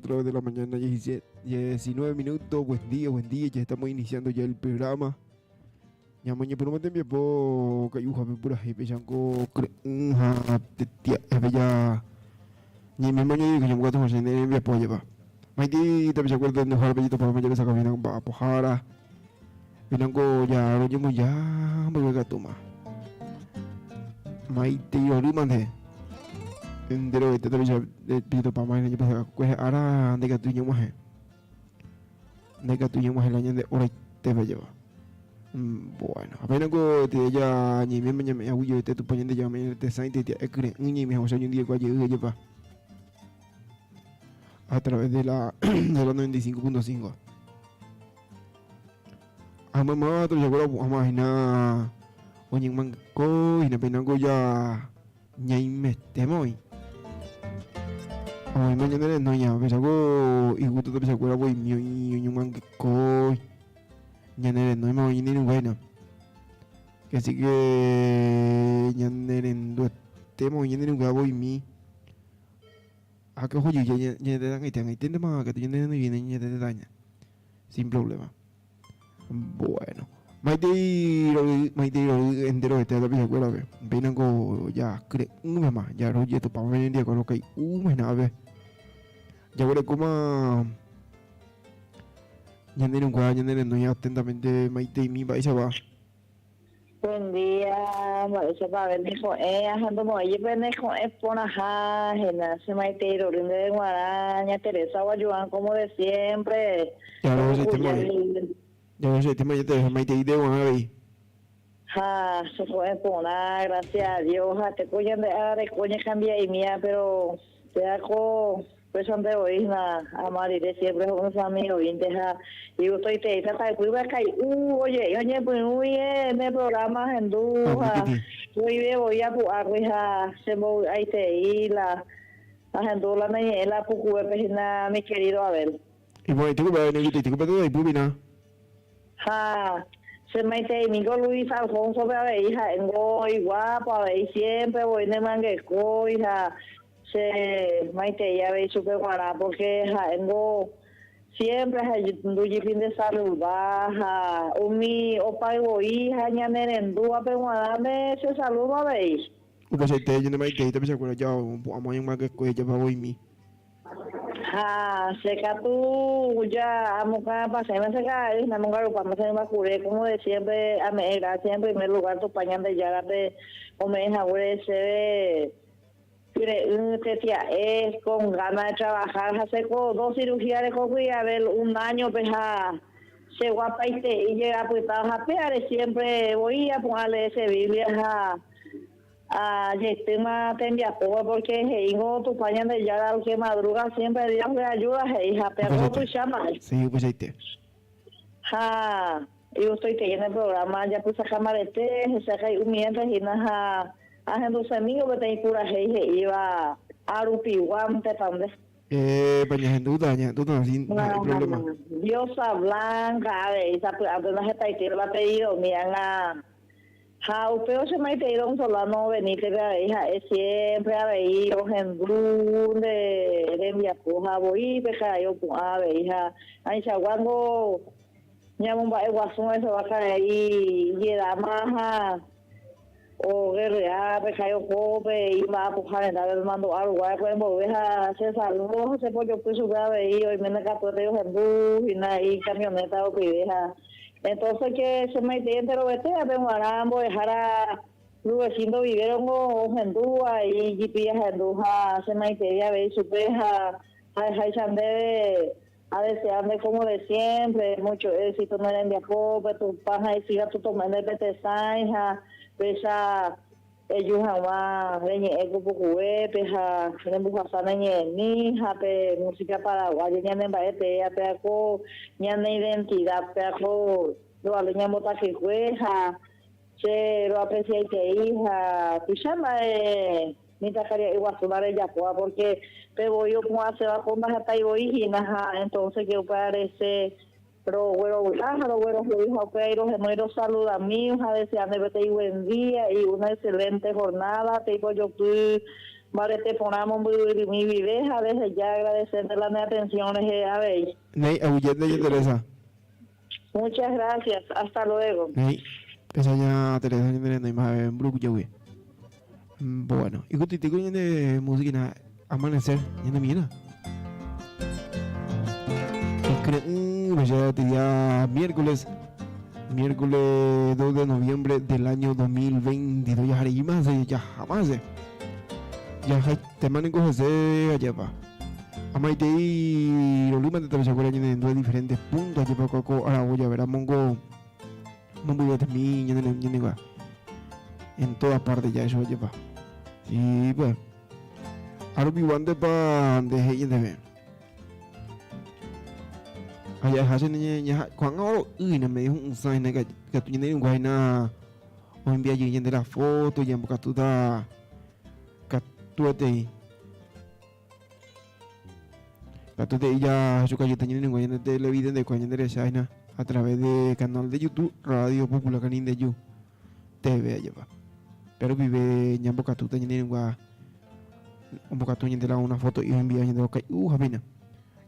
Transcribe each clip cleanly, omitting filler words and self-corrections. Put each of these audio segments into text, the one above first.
4 de la mañana, 19 minutos. Buen día, ya estamos iniciando ya el programa. Ya mañana por un tiempo po kayu hape pura hepe janko ha tetia hepe ya ni me mañana que yo gato más en el viapo lleva. Maiti tapi se acuerda de no harpe para mañana saca bien pa pohara. Binangko ya rojo mo ya baga tuma. Maiti ori mande. Endero este tapi se pito pa mañana pues pues ara de que tu yo más. De que tu yo más el año de hora te lleva. Bueno, apenas ko te ya ni me me aguyo te tu poniendo ya me te sainte te ekre ni me hausa un día ko llegue pa a través de la de la 95.5. Mamá tu ya ko amahina oñing man ko ina pena ko ya ñai me temoy. Ay mañana no ya, pero ko iguto te se acuerda voy mi man ko ñanere no me voy ni bueno. Que así que ñanere no temo ñanere no voy mi. A que joyo ya te dan y te entiende más que te ñanere no viene ni te daña. Sin problema. Bueno. Maite entero este la pisa cuela ve. Vienen go ya cree una más. Ya roye tu papá venía con lo que una nave. Ya huele como ñanere no ya atentamente Maite y mi paisa va. Buen día, Mauricio Pavel, ajando moye penejo es ponaja, gena se maitero, rinde de guaraña, Teresa Guayuán, como de siempre. Ya lo sé, tema ya te dejo Maite y de Guanabe. Ja, se fue ponar, gracias a Dios, te coñan de coña cambia y mía, pero te hago pues donde hoy na amar de siempre con los amigos bien deja y yo estoy te trata de cuidar que oye pues muy en el programa en duja muy bien voy a pues se voy ahí te y la agendula me la puku pejina mi querido Abel y bueno tú que venir tú que todo y pubina ja se me te amigo Luis Alfonso ve hija en hoy guapo a ver siempre voy de mangueco hija se maite ya ve super guara porque tengo siempre hay fin de salud baja mi opa y hija ñaner en dua pero dame se saludo veis pues este yo no maite te acuerdas ya amo en más que ya va hoy mi se que tú ya amo cada paseo me seca es na monga para me va cure como de siempre a me gracias en primer lugar tu pañal de ya de o me jagure se tía es con ganas de trabajar, hace 2 cirugías de coco y a ver un año pues se guapa y llega pues a pear siempre voy a ponerle ese Biblia a tema tendía poco porque hijo tu pañal de ya lo que madruga siempre Dios le ayuda hija pero tu chama sí pues ahí te yo estoy teniendo el programa ya puse a cámara de té se saca un mientras y nada haciendo amigos que te cura iba a rupiwam te también paña en duda sin problema diosa blanca a ver esa apenas está y la pedido mira pero se me ha ido un solano venite a hija es siempre a ver en blue de mi acoja voy peca yo a ver hija ahí chaguango llamo un guasón eso va a caer y da más o guerrear, pecayo joven, y va a pujar en el mando algo, pues volver a hacer saludos, se pollo pues su grave y hoy me necesito de en bus y nada, y camioneta o que deja. Entonces que se me entiende lo vete a ver marambo, dejar a los vecinos vivieron o en Dúa y jipillas en Dúa, se me entiende a ver su peja, a Chandé, a desearme como de siempre, mucho éxito, no eran de acople, tu paja y siga tu tomando el petesaja, pesa ellos jamás reñe ego poco pesa tenemos pasar ni jape música paraguaya ñane baete ya peaco ñane identidad peaco lo aleñamos que jueja se lo aprecia que hija tu llama ni tacaria igual sumar ella porque pero yo como hace va con más hasta y voy entonces que parece pero bueno, lo dijo Pedro, genuino saluda a mí, a desearle vete y buen día y una excelente jornada, te digo yo Vale, te ponemos mi viveja desde ya agradecerle las atenciones, ¿sabéis? Nei, aullet de Teresa. Muchas gracias, hasta luego. Nei, esa ya Teresa ni no más en Brook yo güey. Bueno, y cuando te coño de música na amanecer, ya no mira. Pues ya te día miércoles 2 de noviembre del año 2022. Ya haré más, ya jamás. Ya te manden cosas allá pa. Amaite y los lumas de televisión coreana en dos diferentes puntos. Allá pa coco ahora voy a ver a Mongo ya también en todas partes ya eso allá pa. Y pues ahora vivo pa de gente. Allá hacen niña cuando me dijo un sign que tú tienes un guayna o envía allí de la foto y en boca tú da Tuete ya su calle tenía un guayana de televidente de guayana de China a través del canal de YouTube Radio Popular Canin de You TV allá va. Pero vive en boca tú tenía un boca tú de la una foto y envía de boca japina.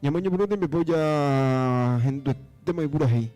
Nyamanyo puro tembe poja gente tema pura hei.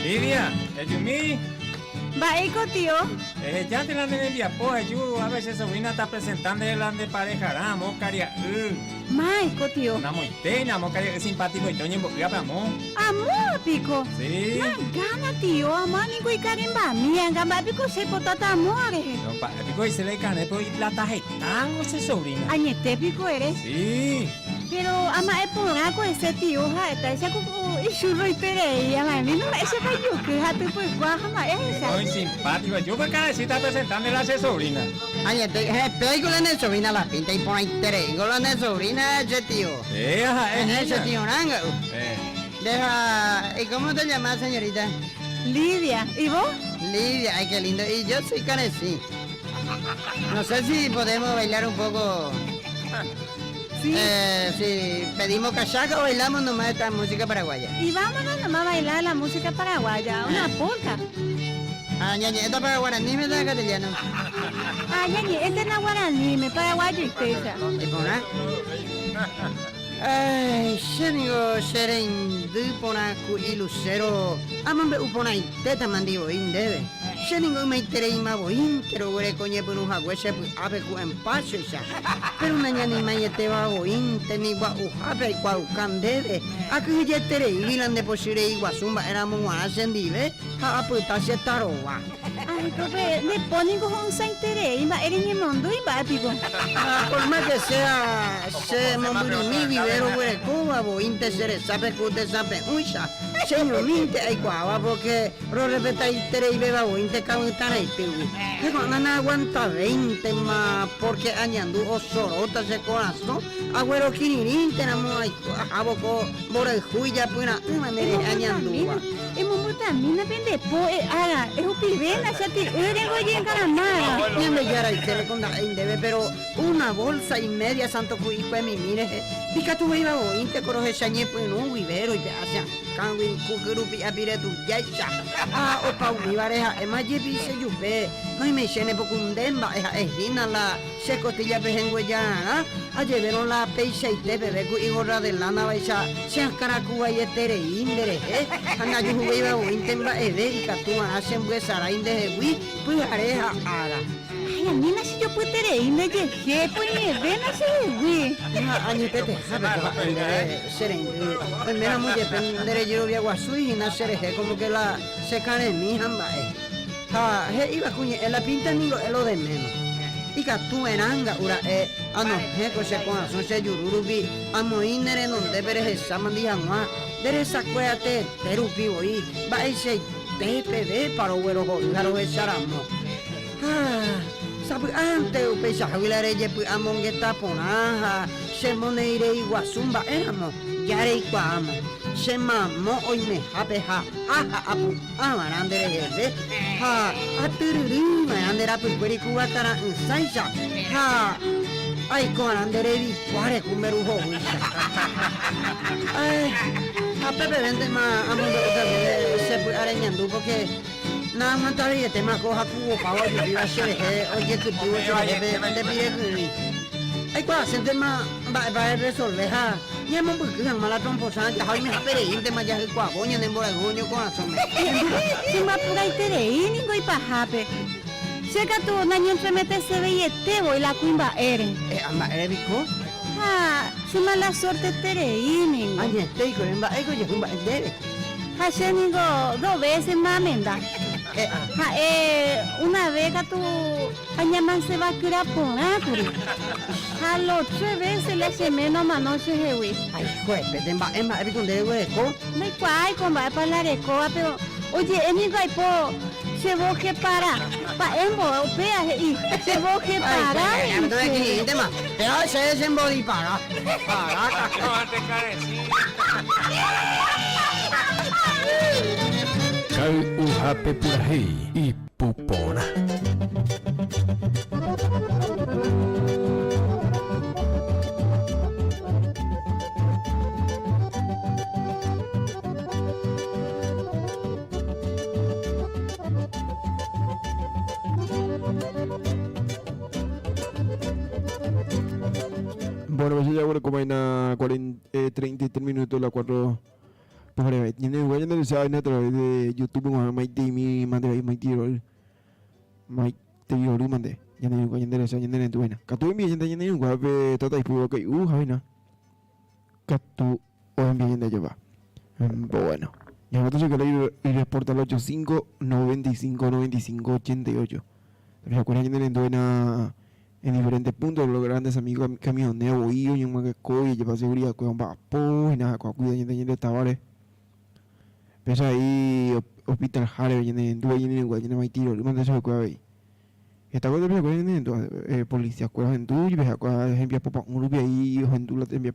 Lidia, Yumi. Baico, tío. Ya te la de Viapoja, yo a veces sobrina está presentando el de pareja, ramo, caria. Maico, tío. Namo ite, namo caria simpático y toño en amor. Amor, pico. Sí. Gana, tío. Amor, ni kui karimba. Mianga, pico se potata amores. No, pico y se le cane, pero y plata tan o se sobrina. Añete, pico eres. Sí. Pero ama es poraco ese tío, ja, está esa como y churro y perey, ama, a mí no me ese payo que ja tu pues guajama esa. Muy simpático, yo me acabo de decir está presentando la sobrina. Ay, película de sobrina la pinta y pone interés, la de sobrina ese tío. Ajá, ese tío nanga. Deja, ¿y cómo te llamas, señorita? Lidia. ¿Y vos? Lidia, ay, qué lindo. Y yo soy Canecí. No sé si podemos bailar un poco. Sí. Si pedimos cachaca o bailamos nomás esta música paraguaya. Y vámonos nomás a bailar la música paraguaya, una polka. Ah, ñaña, esto para guaraní me da castellano. Ah, ñañi, este no es guaraní, me paraguayo y teja. ¿Y por ahí? Ay, shenigo seren du pona ku ilusero. Amambe upona iteta mandibo indebe. Shenigo me itere ima boin, kero gore konye punu hagwese pu abe ku empacho ya. Pero nanya ni mayete ba boin, teni wa uhabe kwa ukandebe. Aku jetere ilan de posire iguasumba era mu asendibe. Ha apu tase tarowa. Ay, profe, le ponen con un saintere, y va en el mundo y va, pico. Por más que sea, se mamburimi vivero güey, Cuba, bointe se sabe que usted sabe uisa. Señor, minte ay cuava porque lo repeta y tere y beba bointe cautana y tiwi. Que con nana aguanta 20 más porque añandu o sorota se corazón. Agüero kinirin tenemos ay aboko bora juya puna manera añandu. Es muy también depende po haga, es un pibena, ya te erengo y en caramara. Bien me yara y tere con la indebe, pero una bolsa y media santo cuico de mi mire. Pica tu iba bointe coroje sañe pues un vivero y te hace Kangwin kukurupi apire tu yaisha. Ah, opa univareja, ema yepi se yupe. No y me llene pocundemba, es dina la se costilla pejengueyana. Ayeveron la peixa y te bebé y gorra de lana baixa. Se ascaracuba y etere indere, Anga yuhu iba o intemba evérica tu hacen huesara inde wi, pues areja ara. Ay, a mí no sé yo puedo tener, y me llegué, pues me ven así, güey. Año pete, sabe que serende. Al menos muy depende yo via guasui y nacer como que la se cane mi hamba. Ha, he iba cuñe, la pinta ni lo de menos. Y que tú en anga, ura, ano, he cosa con son se yurubi, amo inere non debere esa mandianwa, dere esa cuete, terupi hoy, va ese TPD para huero jodaro esaramo. Ah, sabe antes o pesa huilare je pu amongeta ponaha, se moneire iguazumba amo, yare iguamo. Se mamó hoy me japeja, aha apu, amarandere jefe, ha, atururu, marandera pu cueri cubatara ensaisa, ha, ay con andere vi cuare cumerujo huisa. Ay, a Pepe vende más a mundo otra vez se pu arañando porque nada más todavía te más coja cubo pavo y viva ser oye que tú te pide que ay cuál se te más va a resolver ha ya me porque la mala tromposa ya hoy me espere ir de más ya el cuagoño de moragoño con asome Si me apura y tere, y ni voy pa' jape. Checa tu naño entre mete se ve y te voy la cuimba ere. amba ebico Ah, si me la suerte tere, y ni. ay este con emba ego ya un debe Ha, se ni dos veces más menda. Ha, una vez que tu añaman se va a curar por aturi. Ha, los 3 veces le hace menos manoche jewi. ay juez emba ebico de hueco Me cuay con va para la recoa, pero oye, en mi po se boje para embo, vea, y se boje para. ya me tuve que ir tema pero se desembodi para No, te carecí. Kau uhape purahi y pupona. Bueno, pues ya bueno, como hay una 33 minutos, la 4. Pues breve, tiene igual en el saben a través de YouTube, como Maite mi mande ahí Maite Rol. Maite Rol mande. Ya no igual en el saben en el buena. Catu mi gente ya no igual ve toda y pudo que javina. Catu o envíen de llevar. Bueno. Ya vamos a checar y reporta al 85 95 95 88. Pero se acuerdan en el buena en diferentes puntos, los grandes amigos camioneros, y un macaco y lleva seguridad con vapor y nada, con cuidado de tabales. Pesa ahí hospital Jare en dua en Guayana Maitiro, le manda eso ahí. Esta cosa de en policía cuál en tu y ve acá ejemplo papá un rubio ahí en tu la envía.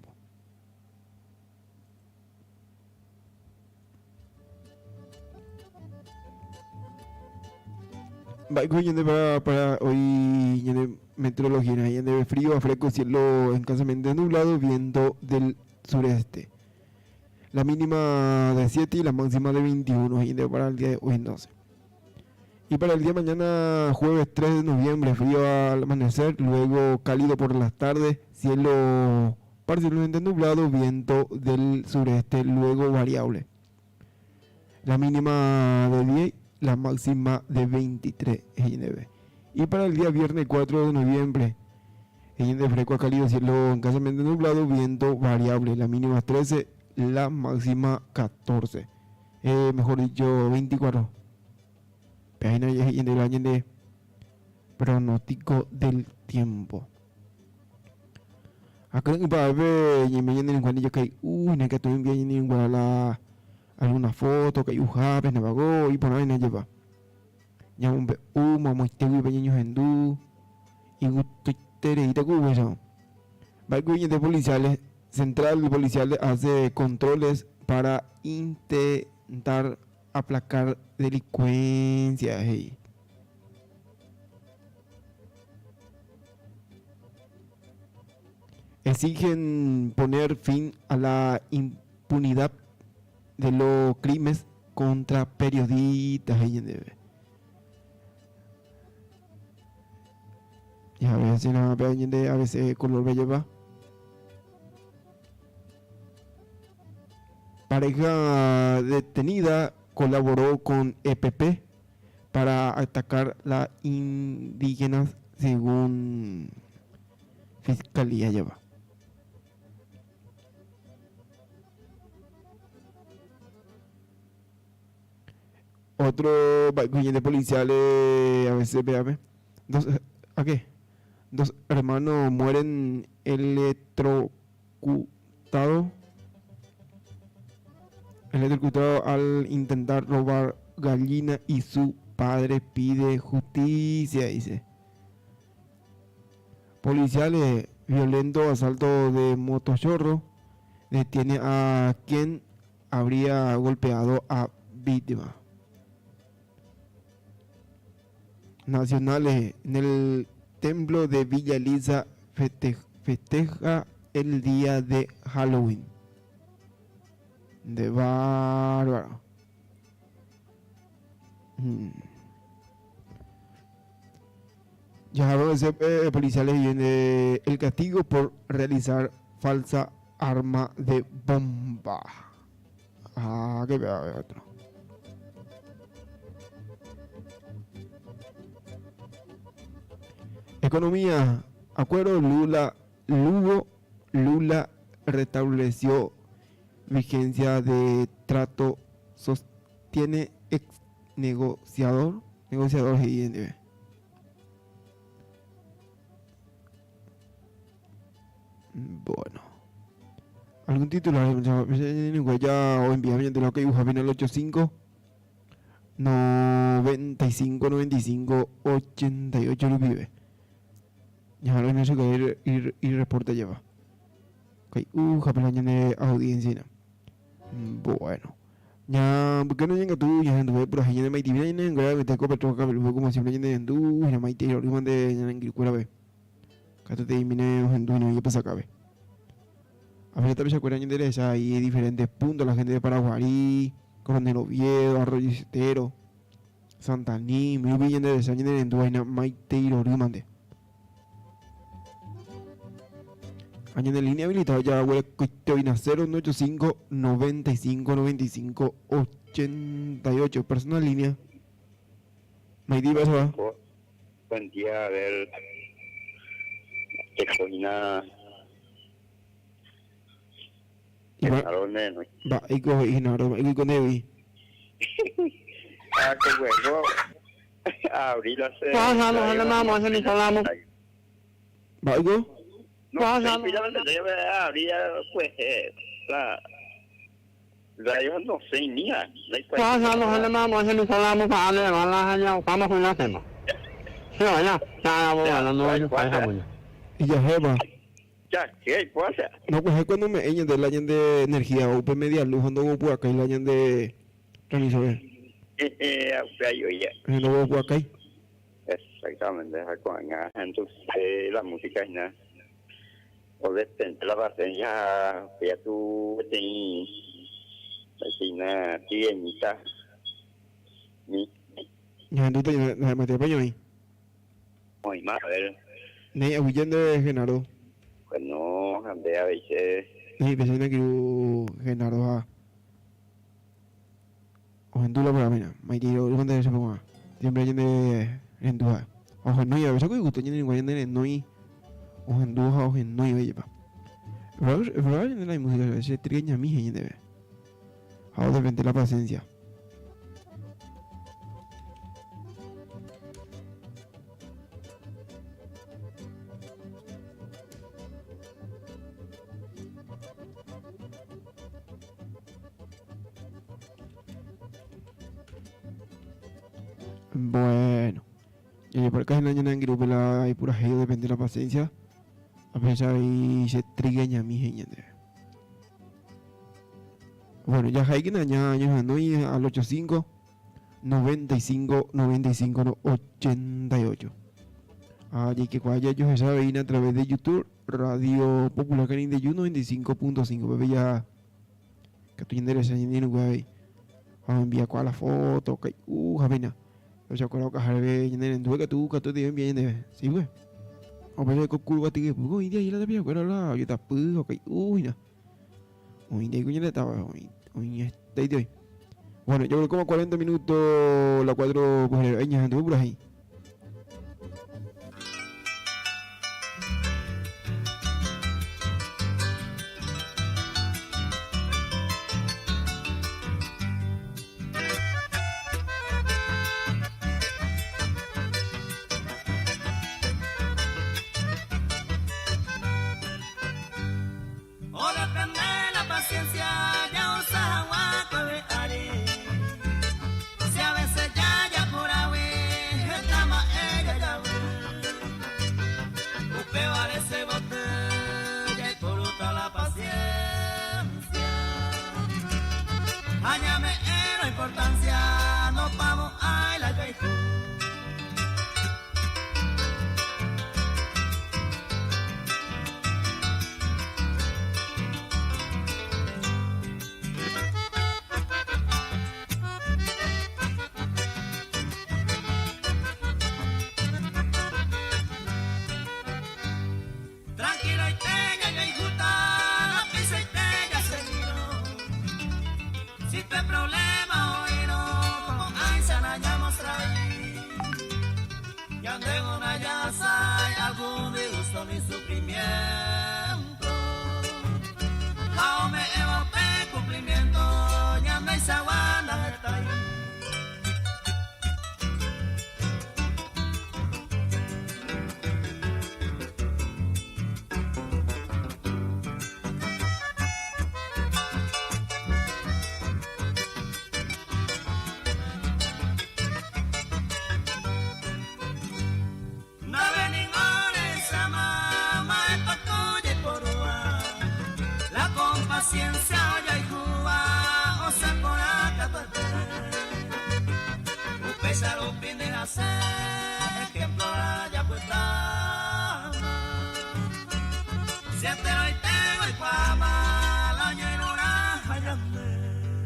Va cogiendo para hoy de meteorología, de frío a fresco, cielo escasamente nublado, viento del sureste. La mínima de 7 y la máxima de 21 y para el día de hoy entonces. Y para el día de mañana, jueves 3 de noviembre, frío al amanecer, luego cálido por las tardes, cielo parcialmente nublado, viento del sureste, luego variable. La mínima de 10, la máxima de 23 GNB. Y para el día viernes 4 de noviembre, de fresco a cálido, cielo escasamente nublado, viento variable, la mínima 13, la máxima 14. Mejor dicho, 24. Página de pronóstico del tiempo. Acá para ver, y me llenan cuando yo que no que estoy enviando la alguna foto que yo habe na bago y por ahí no lleva. Ya un mamá te voy pequeños hindú y gusto tere y te cubo eso. Va de policiales, central de policiales hace controles para intentar aplacar delincuencia. Hey. Exigen poner fin a la impunidad de los crímenes contra periodistas. Y a veces a veces color bello va. Pareja detenida colaboró con EPP para atacar las indígenas según Fiscalía lleva. Otro de policiales a veces ve. ¿A qué? 2 hermanos mueren electrocutados al intentar robar gallina y su padre pide justicia, dice. Policiales, violento asalto de motochorro, detiene a quien habría golpeado a víctima. Nacionales, en el templo de Villa Elisa festeja el día de Halloween. De bárbaro. Ya a veces policiales viene el castigo por realizar falsa arma de bomba. Que vea otro. Economía. Acuerdo Lula restableció vigencia de trato, sostiene ex negociador INDB. Bueno, algún titular ya o enviamos de lo que dibuja bien el 85 95 95 88 lo vive. Ya lo hecho que ir reporte lleva. Okay, japelaña de audiencia. ¿No? Bueno, ya, ¿por qué no llega tú? Ya anduve por ahí en Maití, viene en grave, te copa todo cabello, como siempre en tú, en Maití, lo mismo de en Gricuera, ve. Cállate y mine en tú, no, ya pasa cabe. A ver, también se acuerdan en derecha, hay diferentes puntos, la gente de Paraguarí, Coronel Oviedo, Arroyo Citero, Santaní, mi bien de derecha, en tú, en Maití, lo mismo de. Año de línea habilitado ya huele cuestión 085 95 95 88. Personal línea. Maití, ¿vas a? Buen día, a ver. Que coina. Va, y coge Ignaro, y con Evi. Qué bueno. Abrí la sede. Va, Igo. No, habría pues la yo no sé ni a y ya jefa. Ya, ¿qué pasa? No, pues es cuando me eñen del año de energía o media luz, cuando voy por acá y el año de transmisor. Yo ya. No voy por acá. exactamente, Jacoana. Entonces, la música es nada. O de la paciencia, que tú tienes, una tiendita. Ya tú te metes para ahí. Muy mal, a ver. Nei, huyen de Genaro. Pues no, ande a veces. Nei, pensé que Genaro ha. O en Dula para mí, me tiro, ¿dónde se ponga? Siempre hay en Dula. O en Noia, ¿ves que gusto tiene igual en Noi? O en Dula o en Noi, oye, pa. Pero en la música se trigueña mi gente, ve. Ahora depende la paciencia. Bueno, y por acá en la mañana en grupo la hay pura geo, depende de la paciencia. A pesar y se trigueña mi gente. Bueno, ya hay que añadir al 85 95 95 88. Allí que cuando ellos se saben a través de YouTube, Radio Popular Canín de Yu 95.5. Bebé ya que tú endereces en el güey. Vamos a enviar cuál la foto, que javena. Yo creo que haré en tu que tú te bien de sí güey. O pero que curva ti que pugo y de ahí la de pero la yo te pugo que na. Hoy de coño estaba hoy este de hoy. Bueno, yo creo como 40 minutos la 4 por años en tu por ahí.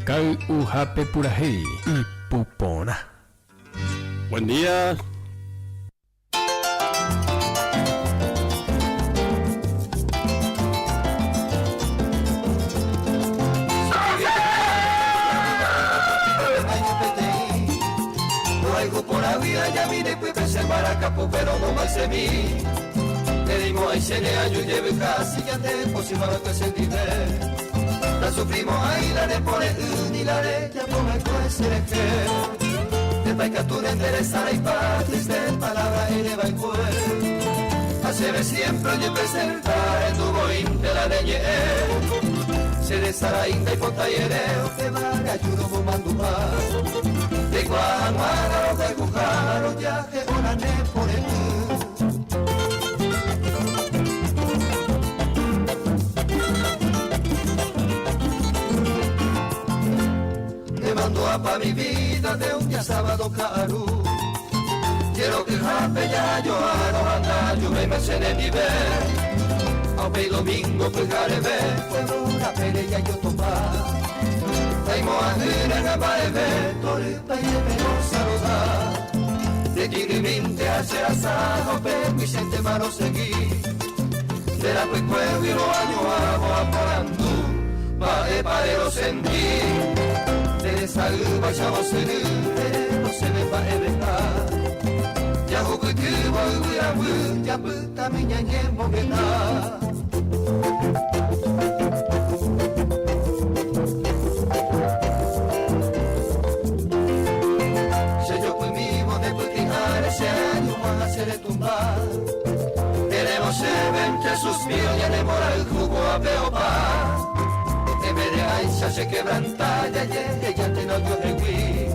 Kau Uhape Purahei y Pupona. Buen día. Por la vida ya vi después pensé Maracapo pero no más de mí. Te dimos ahí se le ayude casi ya te posible que se vive. La sufrimos ahí la de pone y la de ya no me puede que. Te paika tú de enderezar y para triste palabra y de baicue. Hace ver siempre oye presentar en tu boín de la leñe. Se desara inda y potayereo que vaya ayudo como mando más. De guaguara de cujaro ya que una ne por el te mando a pa mi vida de un día sábado caro. quiero que rape ya yo aro anda yo me sene mi ve ao pei domingo que garebe pueblo la pele ya yo tomba taimo a hira na baebe tore taie pero saluda de tigriminte hacia asado pe mi gente mano seguí de la pueblo y lo año hago aporando va de padero sentí de salud vayamos no se me va a dejar ya que tu voy a ver ya puta miña ñembo que na se yo pues mismo de putijar ese año van a hacer tumbar queremos ser 20 suspiros y anemora el jugo a peopar en vez de ancha se quebranta ya ya te no yo reguí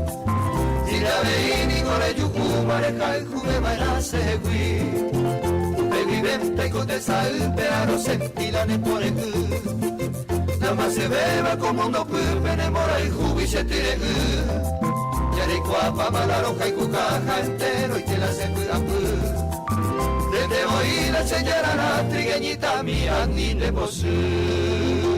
si la veí ni con el yucu mareja el jugo maira se reguí baby vente con te sal pero sentila ne pone que nada más se beba como no puede enamora el jugo y se tire ya de guapa mala loca y cucaja entero y te la se cuida te voy a enseñar a la trigueñita mía ni de posee.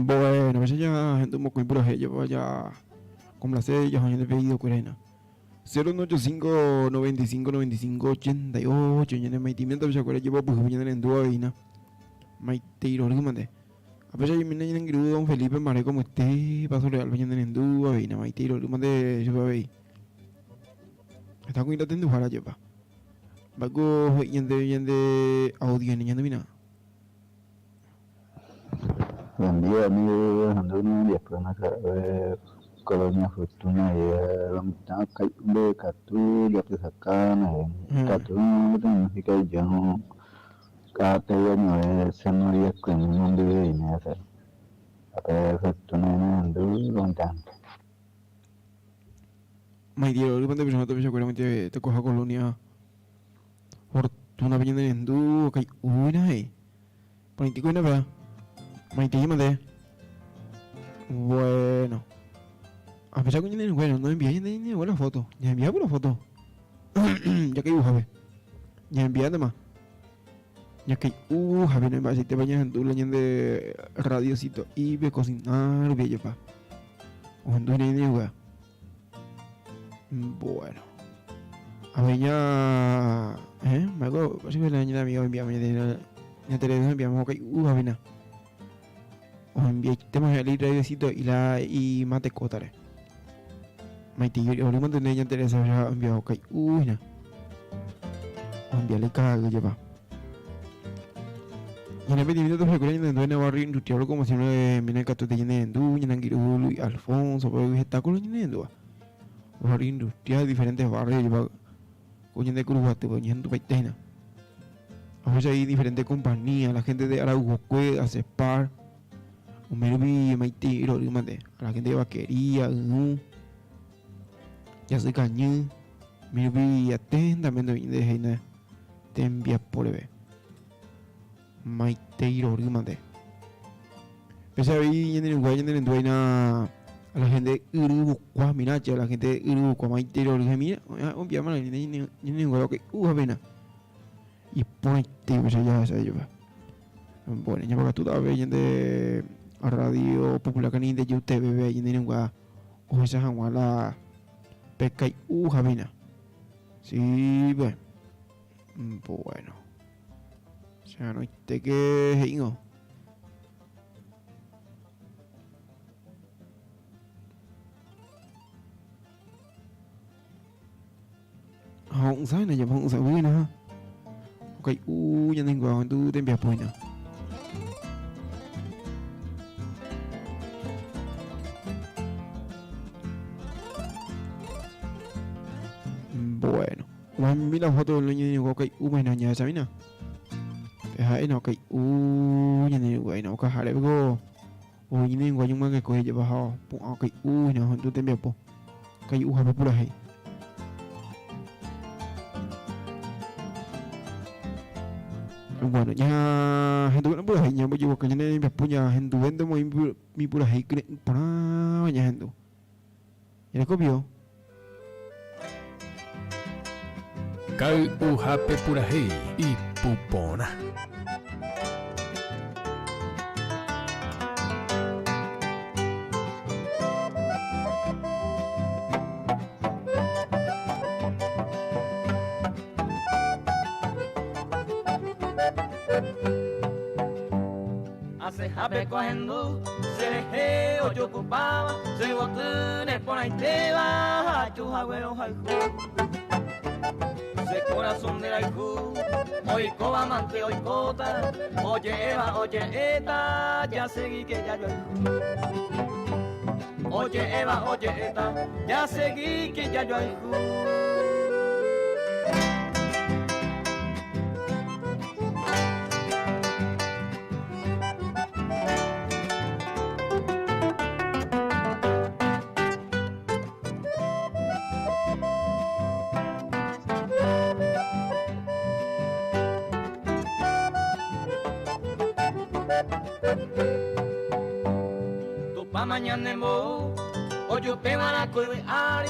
Bueno, pues ya gente un poco por ella vaya con la sede ya de pedido corena 085 95 95 88 y en el metimiento pues acuerda llevo pues viene en dua vina maiteiro que mande a pesar de mi niña en grudo don Felipe Mare como este paso real viene en dua vina maiteiro que mande yo ve está con intentando jugar a lleva bago yende audio niña de vina. Buen día, amigos. Antonio, después de Colonia Fortuna, la mitad de Catu, ya te sacan, Catu, música y yo no, cada año es ser morir con un mundo de dinero. A ver, Fortuna, no, tanto. Me dio cuando empezó a tocar te coja Colonia Fortuna, viendo en du, que una, político y nada. Maite llámate. Bueno. A pesar que yo bueno, no envié ni buena foto. Ya envié una foto. Ya que Javi. Ya envié más. Ya que Javi no envié si te bañas en tu leña de radiocito y ve cocinar, ve llevar. O en tu leña de bueno. A ver ya. Me hago. Si me la leña de amigo enviamos ya te le enviamos ok. Javi nada. Os envié temas de radiocito y mate cotare. Maite, yo ahorita mantener ya interesa ya enviado ok. Na. Os enviarle cada que lleva. Y en el 20 minutos recuerden en el barrio industrial como si no viene el cato de Yenendu, Yenangiru, Luis Alfonso, pero está con los Yenendu. Barrio industrial, diferentes barrios, lleva con de Cruzate, con Yendu Paitena. A veces hay diferentes compañías, la gente de Araujo, Acepar. Un merbi maitiro, a la gente de vaquería, ya se cañó, merbi atentamente de gente te envía por el maitiro, pese a ver en el lugar en el dueña a la gente de Uruguay, mira, a la gente de Uruguay, maitiro, mira, un piama en el lugar que avena y ponete, pues ya se lleva. Bueno, ya para tú también de a radio popular que ni de YouTube bebé y ni ninguna o esa jamala pesca y javina sí bueno ya no te que hingo Hong sai này giờ Hong sai vui nè Ok, ya tengo tu te envías pues no. Bueno, mira foto del niño digo ok, bueno ya sabina. Hay nó ok, nhà này vậy nó có hai đấy bố. Ôi nhìn qua những cái coi cho họ, ok, nó tu te envías po. Cái hay pura hay. Bueno, ya hentu kan pura hanya baju wakanya ni punya hentu mau mi pura hai kene pura ya hentu. Ya kau bio. Kau hape pura hei y pupona. Hape cogiendo, se dejé o yo ocupaba, se botone por ahí te va, tu agüero jaljú. Se corazón de la hijo, hoy coba amante, hoy cota, oye Eva, oye Eta, ya seguí que ya yo oye Eva, oye Eta, ya seguí que ya yo mañana mo oyo pema la coi ari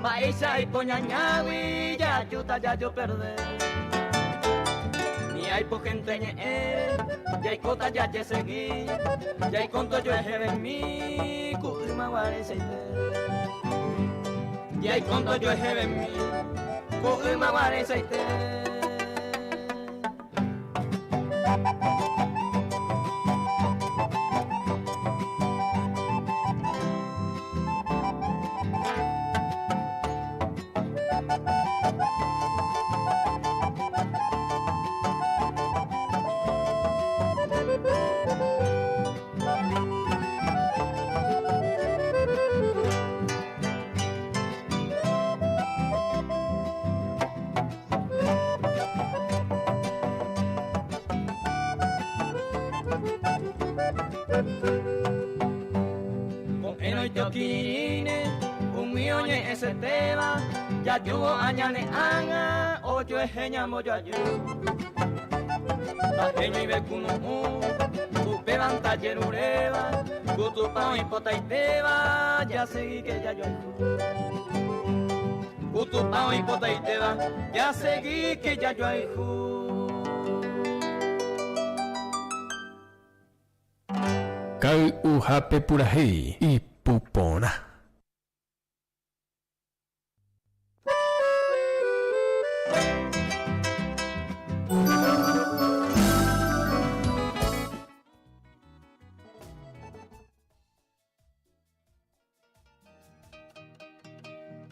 maisa y poñañawi ya yo perder ni hay po gente ya hay cota ya te seguí ya hay conto yo en mi cuima guarese ya hay conto yo en mi cuima guarese ese tema ya yo añane anga oyo ejeña moyo ayu ta eño ibe kuno tu peban taller ureba tu pao y pota y teba ya seguí que ya yo tu pao y pota y teba ya seguí que ya yo Kau hape pura hei y pupona.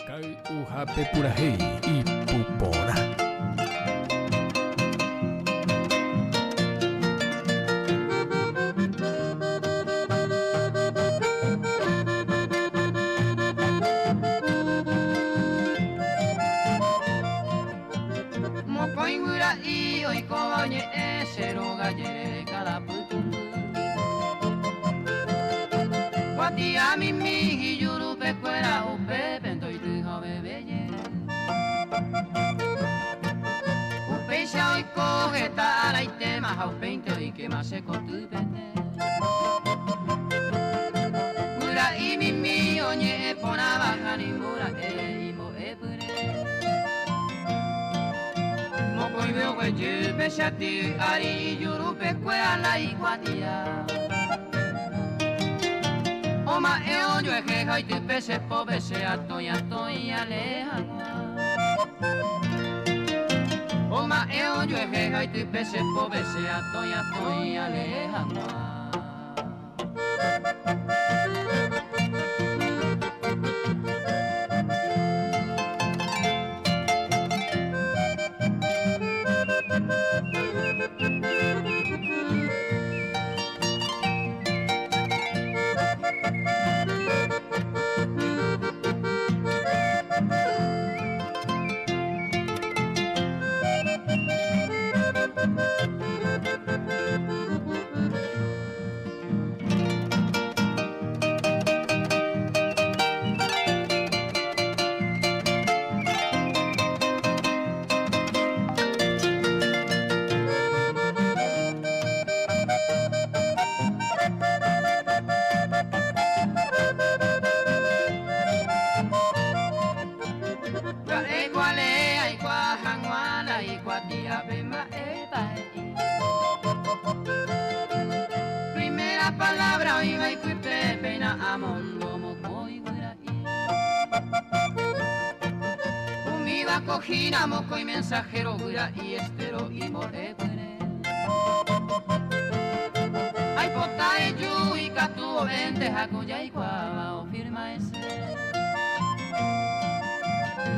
Kau hape pura hei y pupona. Guatia mi mi yuru pe fuera o pe pento y tu joven belle. Upe shao y coge tala y tema hau pento y que más se con tu pente. Mura y mi mi oñe pona baja ni mura e mo e pure. Mo coi veo que tu pe shati ari yuru pe fuera la y guatia. Oma eo yo ejeja y te pese po bese ato y aleja. Oma eo yo ejeja y te pese po bese ato y aleja. mondo mokoi guirai. Comida cojina moco y mensajero guirai espero y more guire. Ay pota e yu y catu vente jacuya y guava o firma ese.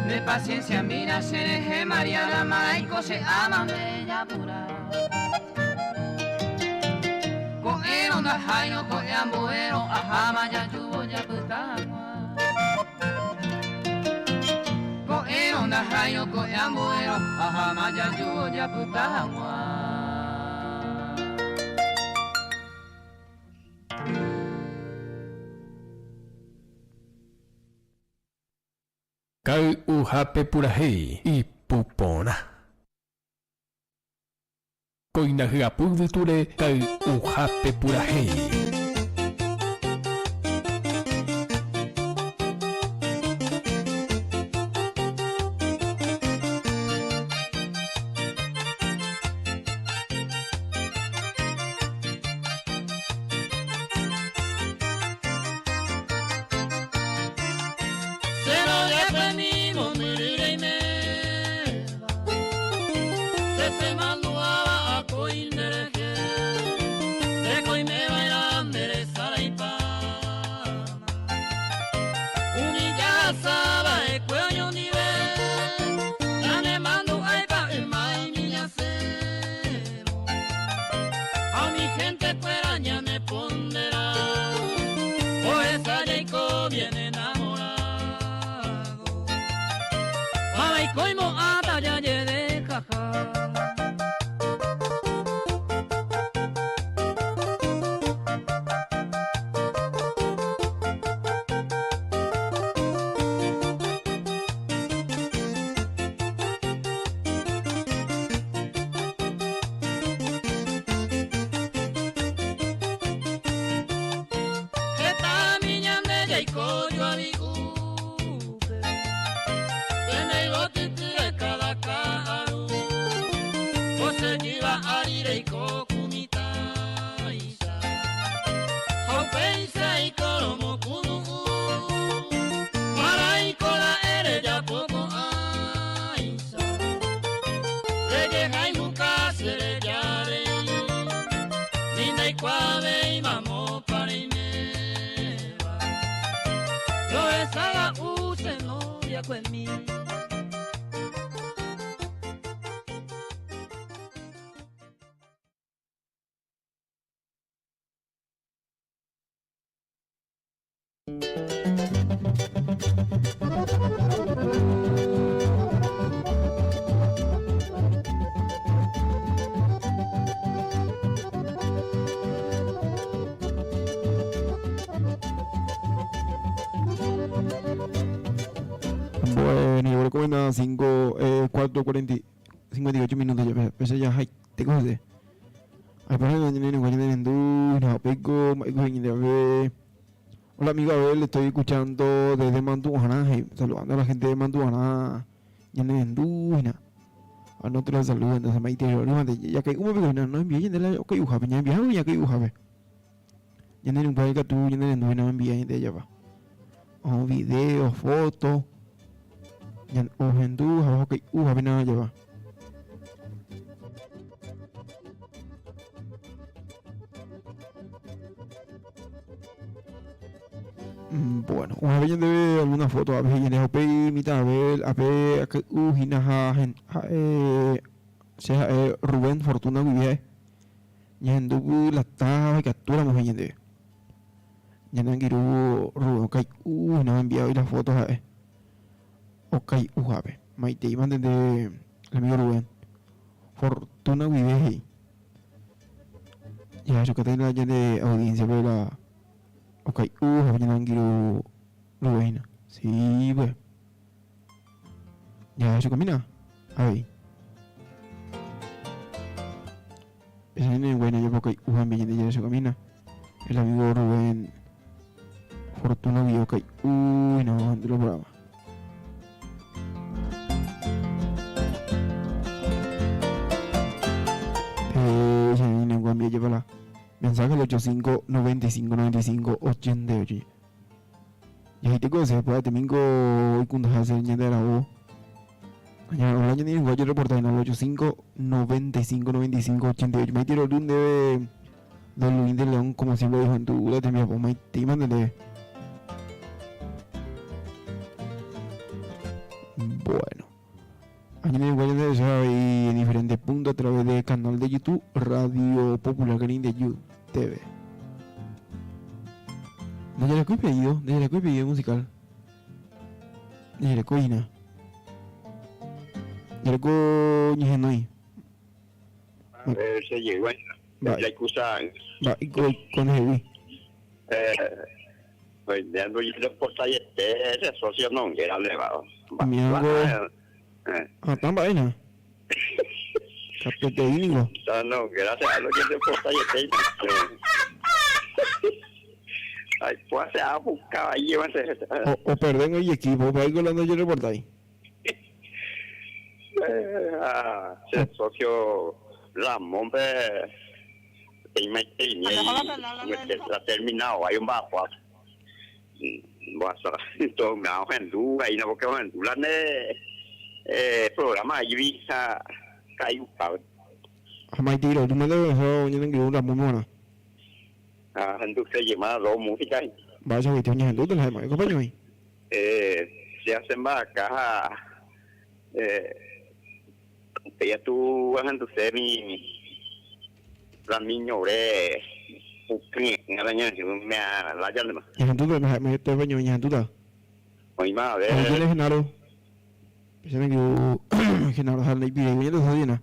De paciencia mira se Mariana Maico se aman bella pura. Coero na jaino coeambuero ajama ya yubo ya putagua. Coero na jaino coeambuero ajama ya yubo ya putagua. Kau uhape purahei y pupona. Koina hiapudu ture kau uhape purahei. Bueno, yo creo que 58 minutos ya, pero ya hay, te conoces. Hay para el año en no pego, hola amigo Abel, le estoy escuchando desde Mantuana, saludando a la gente de Mantuana, ya en a no te lo saludo, entonces me dice, ya que como me no envíe, ya la ok, ujabe, ya enviaron, ya que ujabe. Ya en un país que tú, ya en no envíe, de allá va. Videos, fotos. Yan uhendu hawa kai uhabina lleva. Bueno, una vez de alguna foto a ver en OP mita a ver que uhina sea Rubén Fortuna Guille. Yandu la taba captura más bien de. Yanangiru Rubén kai no enviado las fotos a ver. Ok, ujabe. Maite iban desde el amigo Rubén. Fortuna Guiveji. Ya, yo que tengo la de audiencia, pero la. Ok, ujabe, ya no Rubén. Sí, pues. Ya, yo camina. A ver. Ese es bueno, yo porque ujabe, ya yo camina. El amigo Rubén. Fortuna Guiveji, ok. No, de lo brava. Lleva la mensaje al 85 95 95 88. Y ahí te conoces, después de domingo, hoy cuando hace el de la voz. Mañana, el año ni igual yo reporté en el 85 95 95 88. Me tiro el de Don Luis de León, como siempre dijo en tu duda, te envía por Maite, mándale. Bueno. Ayer en Guayana se ve en diferentes puntos a través del canal de YouTube Radio Popular Green de YouTube TV. ¿No ya le he pedido? ¿No ya le he pedido musical? ¿No ya le he coina? ¿Ya le he coñejeno ahí? A ver, se llegó. Va. La excusa. Va, y con heavy. Pues ya no yendo por ese socio no, que era elevado. Ah, tan vaina. Capete ínigo. No, gracias a lo que se porta y ay, pues se ha buscado ahí, O perden el equipo, para ir colando yo reporta ahí. El socio Ramón, ha terminado, hay un bajo. Todo me hago en duda y no porque en duda programa y visa cayó. Jamás tiro, tú me debes en que una muy buena. Entonces llamado música. Vaya que te oñas en duda, la demás, compañero ahí. Se hacen vacas. Ya tú vas a entonces la niña ore ngarannya me la jalan mah. Yang duda me te baño yang duda. Oi ma ve. Ini Genaro. Biasanya gitu Genaro hal lagi biaya nya tuh na.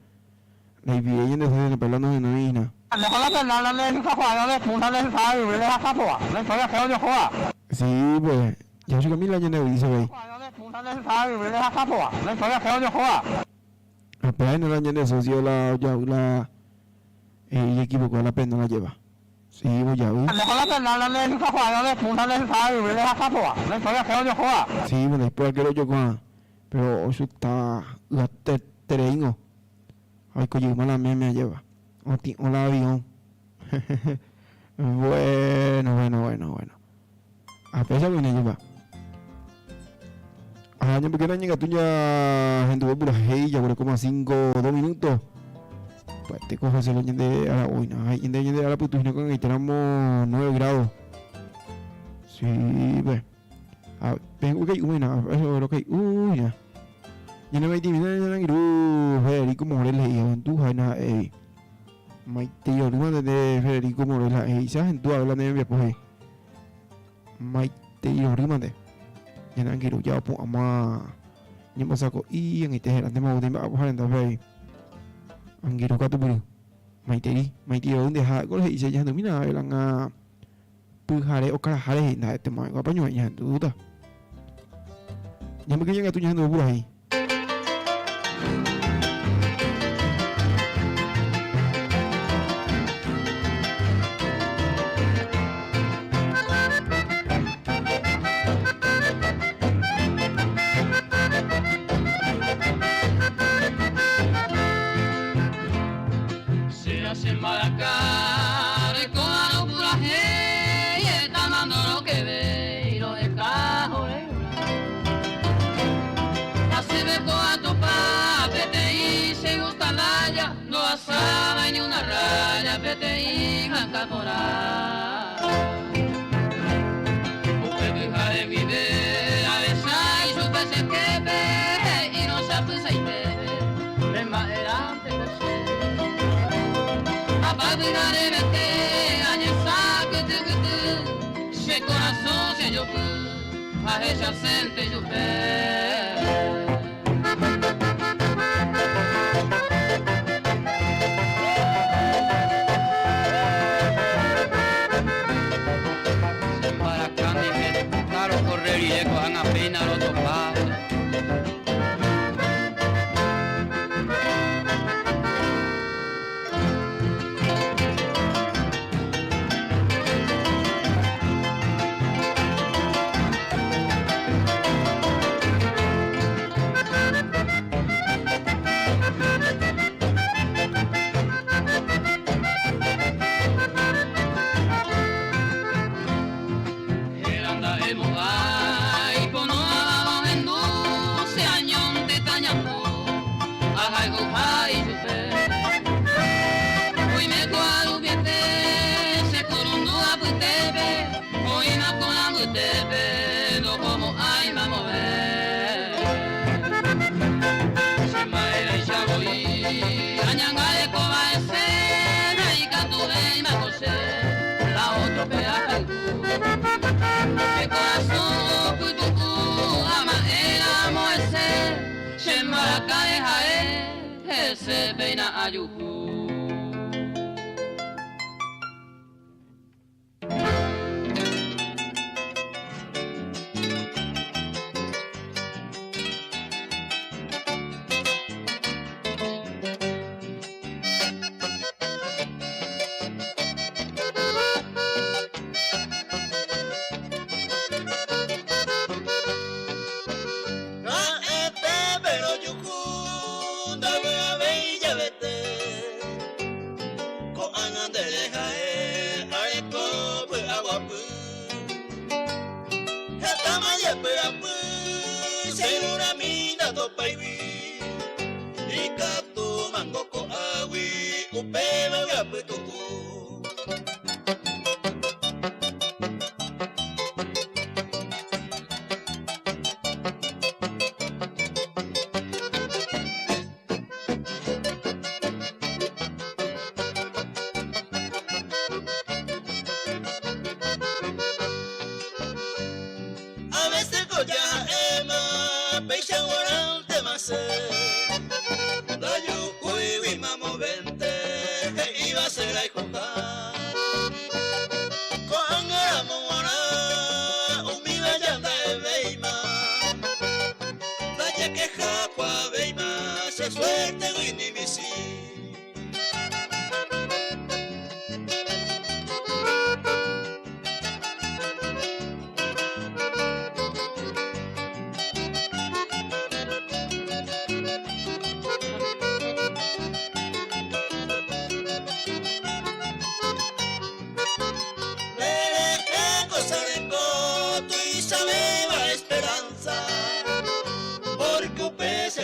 Lagi biaya nya tuh pelando de novina. Sí, pues. Ya soy Camila ya no dice ahí. Apenas no la llene socio la el equipo con la pena la lleva. Sí, voy a ver. Sí, bueno, después quiero yo con. Pero eso está la terreno. Ay, coño, mala me lleva. O la avión. Bueno. A pesar de que me lleva. Yo porque no llega tú ya gente por ahí ya por como 2 minutos. Pues te coges el año de a hoy, no, hay de a la putura con ahí tenemos 9 grados. Sí, pues. Vengo que una, eso lo que uy, ya. Ya no me tiene nada en Federico Morelos y en tu jaina Maite yo no de Federico Morelos y sabes en tu hablan de pues. Maite yo rimate. Ya no quiero ya pues ama. Ya me saco y en este era tema de bajar en la Anggiro ka tu bulu. Maite donde ha ko hi se ya domina lang pu hare o kara hare na te ma ko pa nyo ya tu ta. Ya me que llega tu ya no bulu ahí. Shemarakai hae, ese beina ayuku.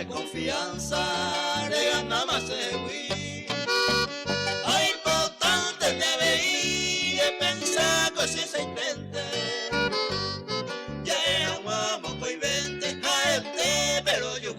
Confianza, le gana más hay importante te veí, de pensar que si se intente, ya es un amo que invente, a este pero yo.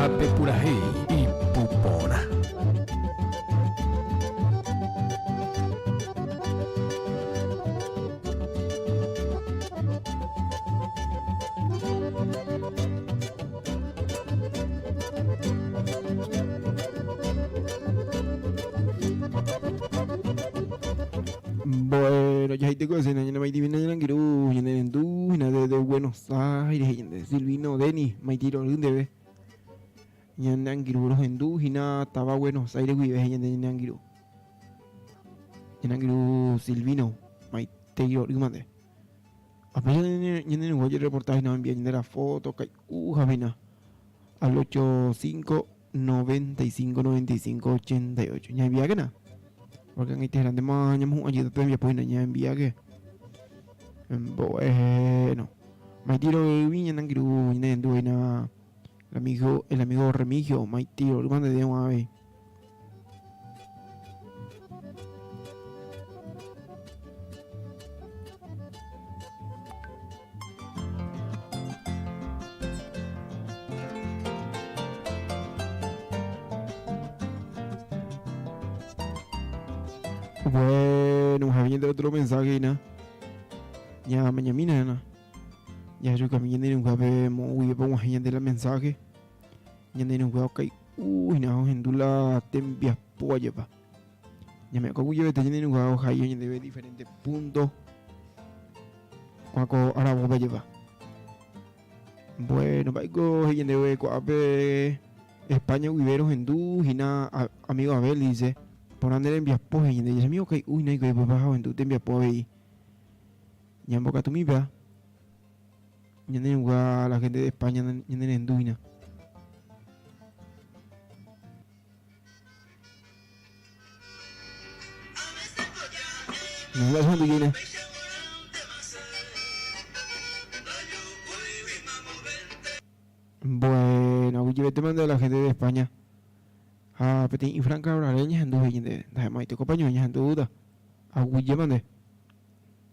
Ujape Purahei y Pupona. Bueno, ya hay te cosas, ya me divina ya quiero, ya en tú, ya de Buenos Aires, ya de Silvino Denis, me tiro un debe. Ya en quiero los hindú, ya estaba Buenos Aires, vive ya en quiero. Ya en quiero Silvino, me tiro un mate. Apenas ya en el reportaje no envían de la foto, que javena al 85 95 95 88. Ya envía que nada. Porque en este grande mañana hemos ayudado también pues ya envía que bueno me tiro de viña en el amigo Remigio me tiro lo mande de una vez. Bueno, había de otro mensaje, ¿no? Ya mañana, ¿no? Ya yo camino en un café muy bien, vamos a ir del mensaje. Ya en un café, uy, no, en dula tembia polla, pa. Ya me acuerdo que te en un café, hay de diferentes puntos. Cuaco, ahora vos va a llevar. Bueno, va a ir de café España, Viveros, Hindú, y nada, amigo Abel dice. Por andar en vías poje y dice amigo que uy no hay que bajado en tu tembia poje y ya en boca tu mi pa ya en la gente de España ya en Duina no vas a tu bueno yo te mando a la gente de España. Petit y Franca Braleña en dos gente, déjame te compañero en duda. A William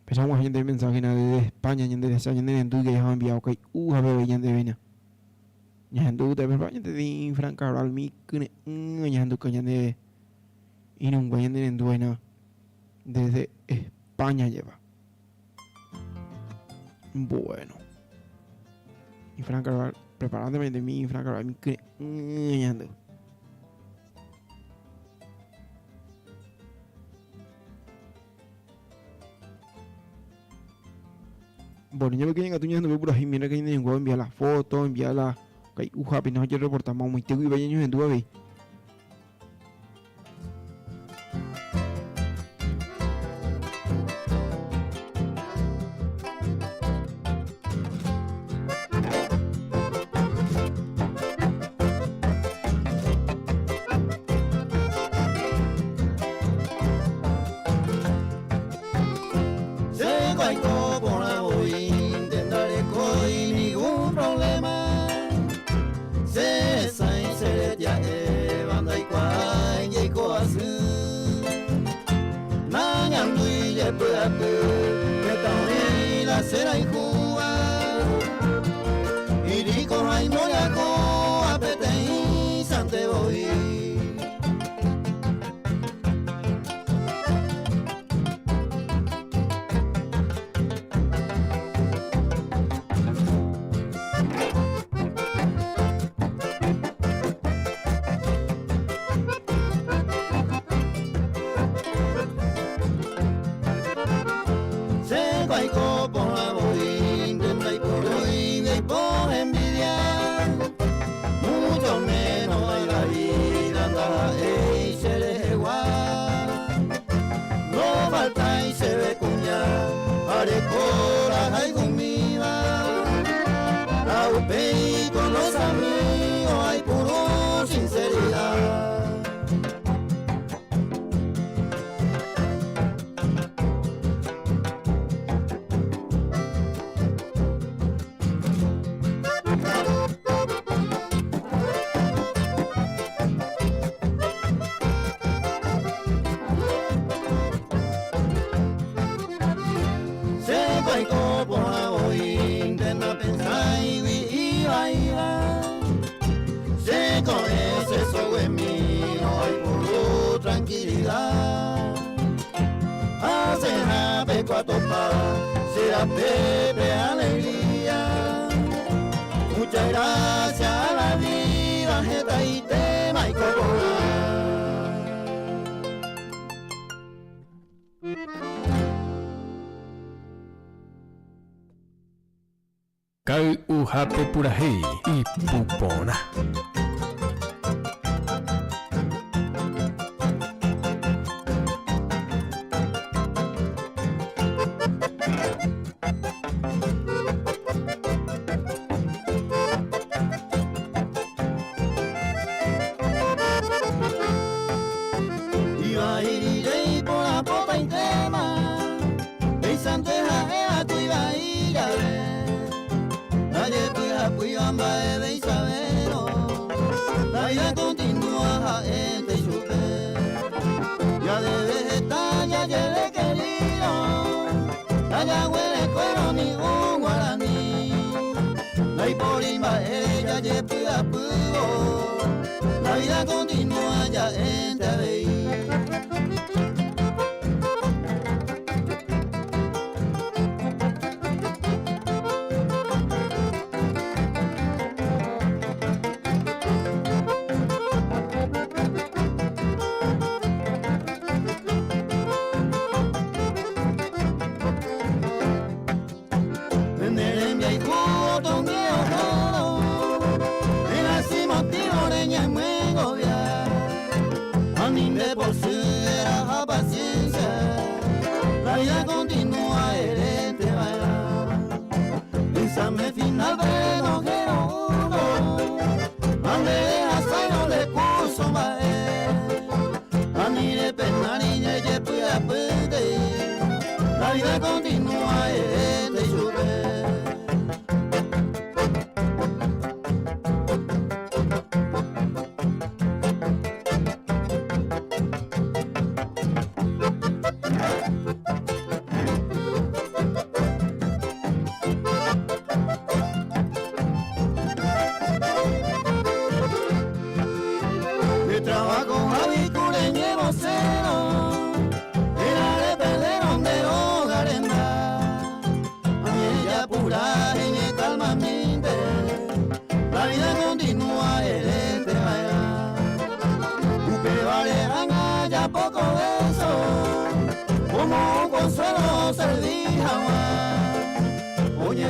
empezamos a gente el mensaje de España y de España en duda que ya han enviado que a ver ya de vena. Ya en duda pero ya te Franca Bral mi que ya en duda ya de y no vayan en duena desde España lleva. Bueno. Y Franca Bral preparándome de mi Franca Bral mi que ya en duda. Bueno, ya me quedan atuñando por ahí, mira que hay en enviar la foto, enviar la que happy no yo reportamos muy tengo y vayan en tu vez. Con los amigos hay puro sinceridad. felicidad. Hacen a peco a topar, será pepe alegría. Muchas gracias a la vida, jeta y tema y cobra. Kau uhape purahei y pupona. Iba a ir por la popa y tema, pensando en tu iba a ir a ver. Nadie puede amba de Isabelo, la vida continúa gente y sube. Ya debe estar, ya lleve querido, ya huele cuero ni un guaraní. La hiporimba ella ya pueda pudo, la vida continúa ya gente a ver. La vida continúa, herente bailar. Bésame final de no quiero uno, mande de asayo le puso maé. A ni de pena ni de pueda perder. La vida continúa, herente y sube.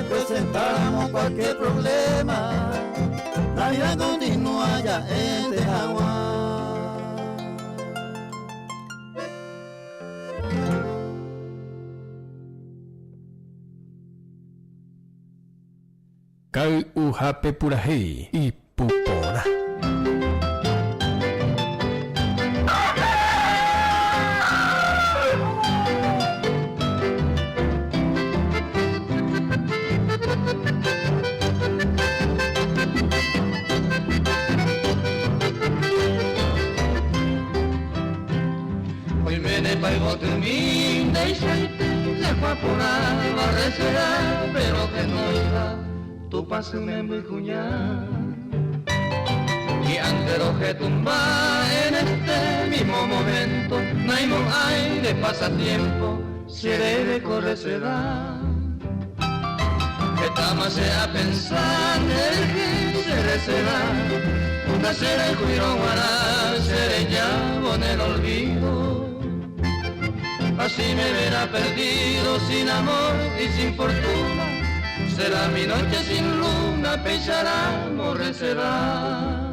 Presentáramos cualquier problema, la vida continúa ya en Tejaguá. Kau uhape purahei y pupona. Pero que no iba tu paso me muy cuñar y ante lo que tumba en este mismo momento no hay more aire pasatiempo si debe correr se da que tama sea pensar el que se da una será el cuiro guará seré ya con el olvido. Así me verá perdido, sin amor y sin fortuna. Será mi noche sin luna, pensará, morrecerá.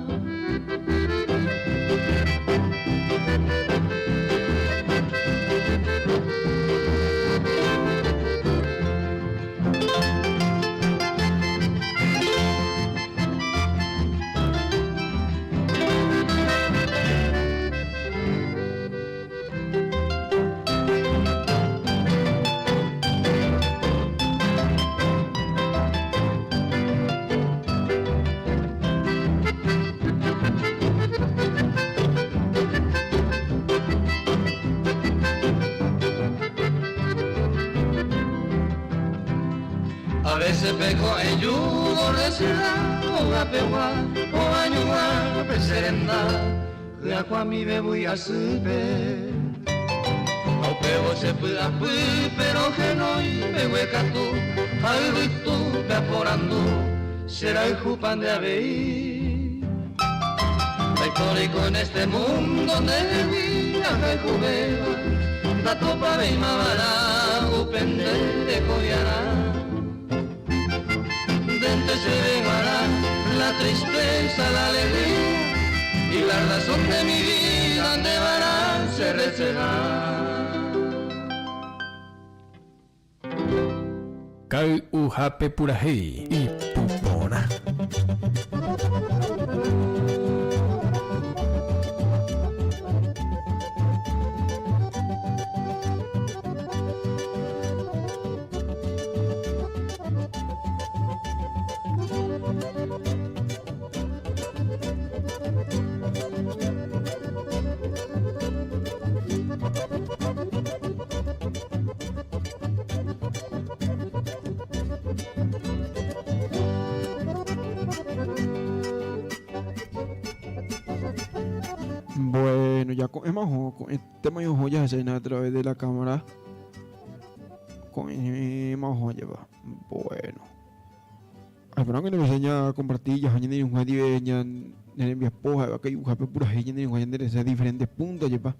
se pegó en yugo de ciudad, o a peguá, o a ñuá, peserenda, la kwa mi be vui a supe au pe o se pu a pu pero que no me hueca tú al tú pe aporando será el jupan de abei la histórico en este mundo de vida que jubela da topa de mabara upende de coyara dente se vengará la tristeza, la alegría y la razón de mi vida deberá ser recelar. Kai uhape purahei y pupona. Bueno, ya con el tema de joyas a través de la cámara. Con más joyas va. Bueno. Al final que nos enseña a compartir ya ni un juego de ya en mi esposa va que dibujar pura gente ni un juego de diferentes puntos ya pa.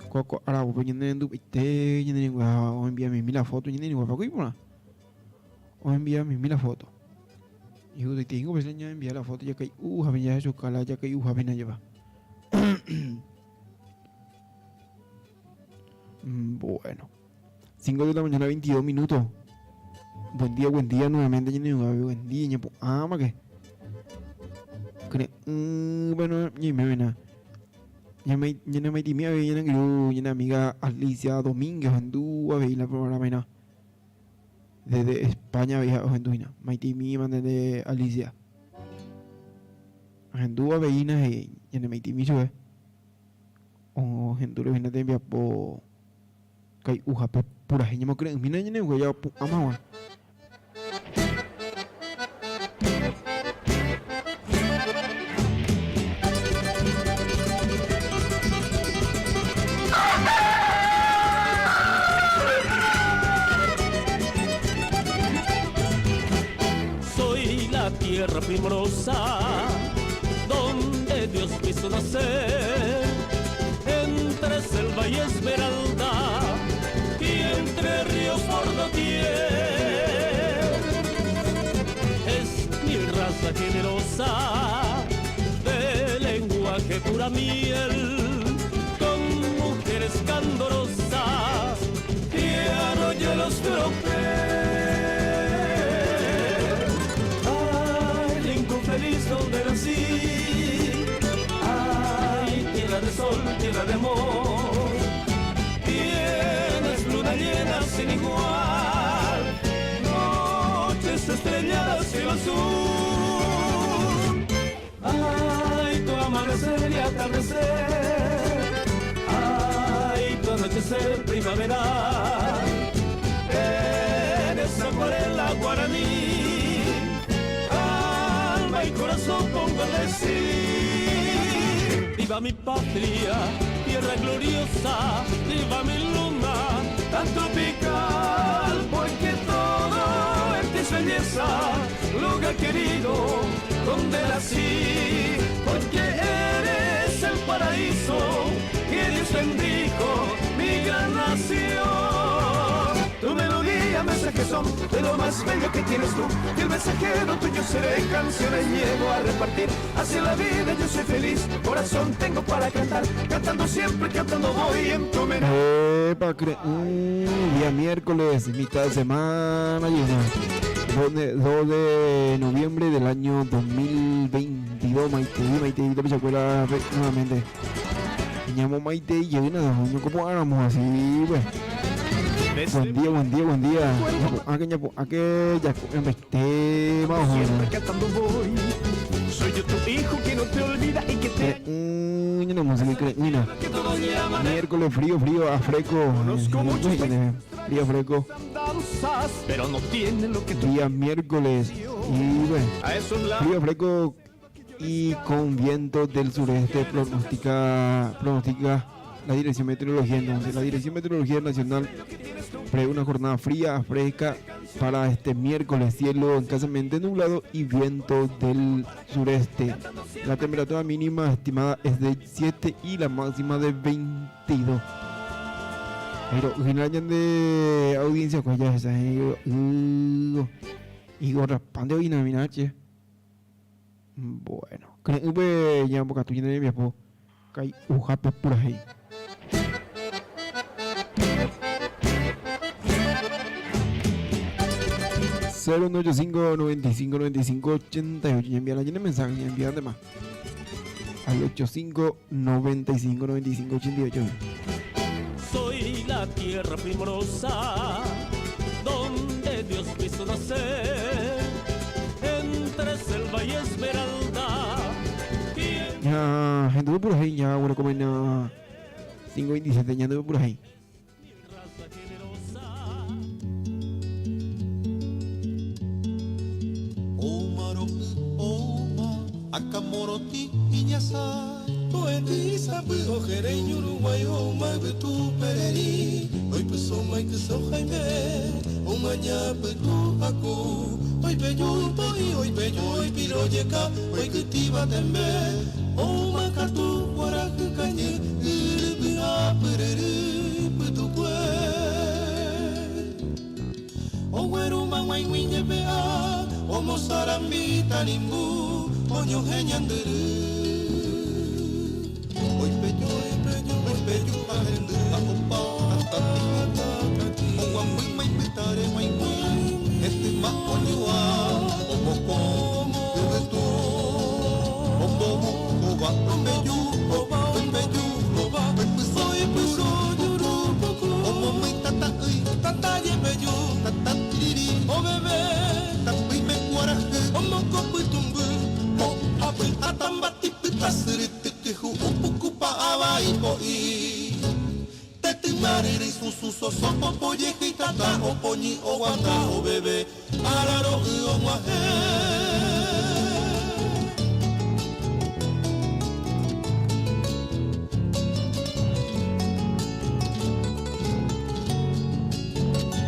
Coco ahora voy a en tu piste ni un o envíame la foto ni un juego para o envíame la foto. Y yo te tengo que enviar la foto ya que había hecho cala ya que había lleva. Bueno, 5 de la mañana 22 minutos. Buen día nuevamente. Buen día, ama que. Bueno, ni me ven. Ya me timía una amiga Alicia Domínguez en tu a ver la programa desde España veía en tu ina. Me timía desde Alicia. En tu a ver y ya me timía yo o en tu le viene de enviar por que uja pura gente me creen mira ya voy a amar. Soy la tierra primorosa donde Dios quiso nacer, entre selva y esmeralda y entre ríos por doquier. Es mi raza generosa de lenguaje pura miel, con mujeres candorosas y arroyuelos tropel. Ay, rincón feliz donde nací, ay, tierra de sol, tierra de amor, tienes luna llena sin igual, noches estrelladas, cielo azul, ay, tu amanecer y atardecer, ay, tu anochecer primaveral, eres acuarela guaraní, alma y corazón pongo a decir. Viva mi patria, tierra gloriosa, viva mi luna tan tropical, porque todo en ti es belleza, lugar querido donde nací, porque eres el paraíso que Dios bendijo mi gran nación. Tu melodía, mensajes son de lo más bello que tienes tú, y el mensajero tuyo seré, canciones llevo a repartir, hacia la vida yo soy feliz, corazón tengo para cantar, cantando siempre, cantando voy en tu homenaje. Día miércoles, mitad de semana, 2 de noviembre del año 2022, Maite, me acuerdo nuevamente. Llamo Maite y llegué a ¿cómo hagamos así, pues? Buen día. Aquella vamos a ver. Cantando voy, soy yo tu hijo que no te olvida y que te... Miércoles frío, a fresco. Frío, fresco. Pero no tiene lo que tú... Día miércoles. Y bueno, frío, fresco. y con viento del sureste, pronostica la Dirección de Meteorología. Entonces, la Dirección de Meteorología Nacional prevé una jornada fría, fresca para este miércoles, cielo escasamente nublado y viento del sureste. La temperatura mínima estimada es de 7 y la máxima de 22. Pero general de audiencia pues ya esa y raspando hoy no mirar che. Bueno, creo que ya poca tuya de mi apo kai ujape por ahí. Cero 95 95 95 88 y envían allí el mensaje y envían además al 85 95 95 88. Soy la tierra primorosa donde Dios me hizo nacer, entre selva y esmeralda. Ya, gente por ahí, ya, bueno, como en 5:27, ya anduve por ahí. Akamoroti inyasa Poeti sabi ojere Uruguay o mai betu pereri Oi peso mai que so jaime O maña betu aku Oi bello oi bello oi piroyeka Oi que tiba tembe O makatu wara que kanye Iribi a pereri betu kwe O weru mangwai winye bea O mosarambi tanimbu Oño geñandere Hoy peño, agende Aopa, atati Owan wing may pitare may wing Este ma oñua Omoko, ereto Ombo, oba, ombeyu Oba, soy puso yuru poco Omo muy tata uy, tata yebeyu Tata tiri, o bebé Tapi me guaraje, omoko puitumbu Atambati pita serite que upuku pa abai poi Tete marere susu soso popoye que tata o poñi o wanda o bebé Araro o muaje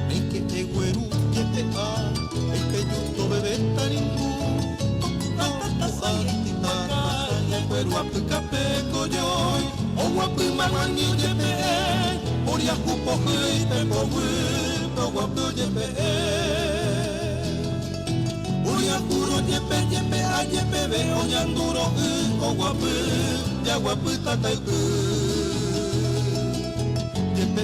Neke te gueru yete a Eke yuto bebé taringu Pero apu kape koyoy O apu mawangi jepe Ori aku pohei tempo wi O apu jepe Ori aku ro jepe a jepe ve O nyanduro O apu ya apu tatai Jepe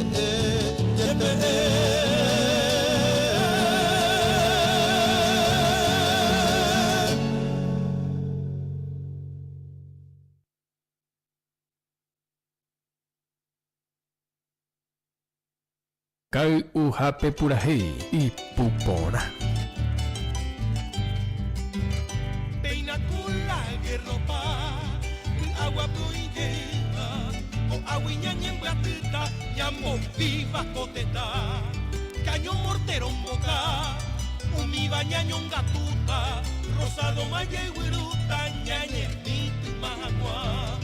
Kai uhape purahei y pupona. Peina kula geropa Agua buingeina O aguiña ñembratita Yambo viva coteta Caño mortero moca Umi bañaño gatuta Rosado maya y guiruta Ñañe miti magua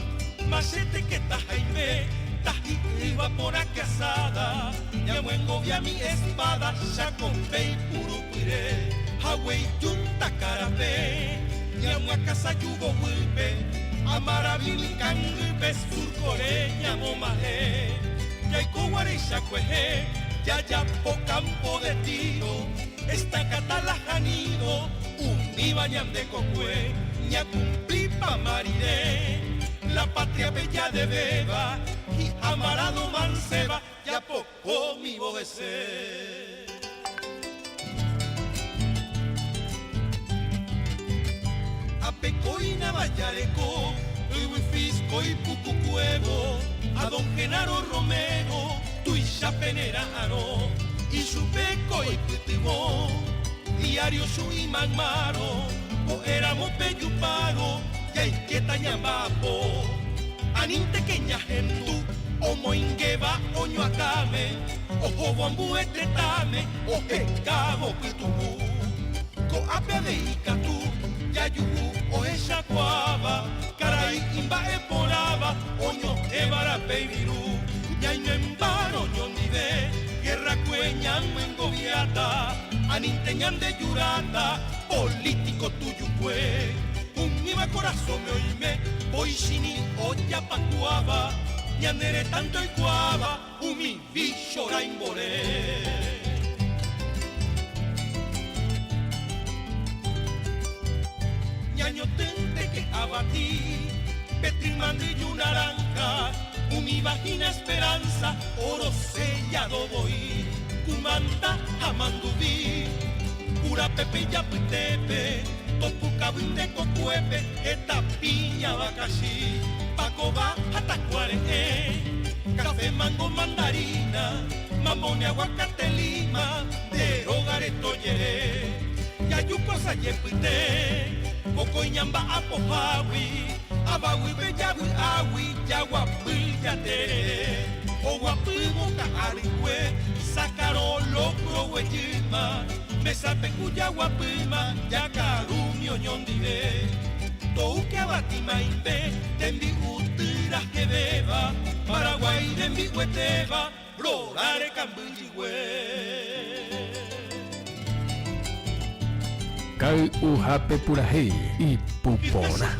Macete que ta jaime Taji iba por acasada Llamo engobia mi espada Ya con pei puro cuire Hawei yunta carape Llamo a casa yugo huipe Amaravili canguipe Surcore llamo maje Yaiko guareisha cueje Ya po campo de tiro Esta catala janido Un bañam de cocue Ña cumplí pa maride La patria bella de beba Y amarado manceba Ya poco mi bojecer A pecoina vallareco Fisco y pupucuevo A don Genaro Romero Tuisha Penerano Y su peco y putimo Diario su imagmaro O éramos peyuparo Ya inquieta ñambapo Aninte queña gentu Omo ingeba oño acame Ojo bambu etretame Oje cabo pitubu Ko ape de ikatu Ya yubu o esha kwa imba eporaba, oño ebara peibiru, ñaño embaro ñondide, guerra cueñan mengoviata, aninteñan de yurata, político tuyo fue, un iba corazón me oíme, voy shini olla pacuaba, ñanere tanto y cuava, umi bichora imbore. Ñaño tente que abatí, petrimandri y una naranja, mi vagina esperanza, oro sellado voy, cumanda jamandubí, pura pepe ya putepe, topucabinde cocuepe, esta piña bacaxí, pacoba hasta café mango mandarina, mamón y aguacate lima, de rogareto yeré, yayuco sayepite. Poco ñamba apojawi, abawi beyawi awi, yaguapi yatere. O guapi boca aligüe, sacaro locro hueyima, me sape cuya guapima, yacarumi oñondire. Tou que abatima imbe, tembi utiras que beba, Paraguay de mi hueteba, rogare cambilligüe. Kai uhape purahei y pupona.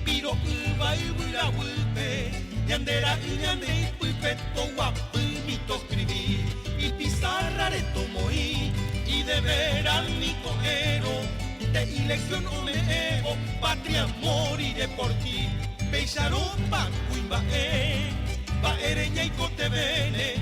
Piro uva y huila huipe, yandera y yande y puipe, to guapi mito escribí, y pizarra de tomoí, y de veras mi cojero, de elección o me ego, patria moriré por ti, peixarón pa cuimbae, pa ereña y cotebene,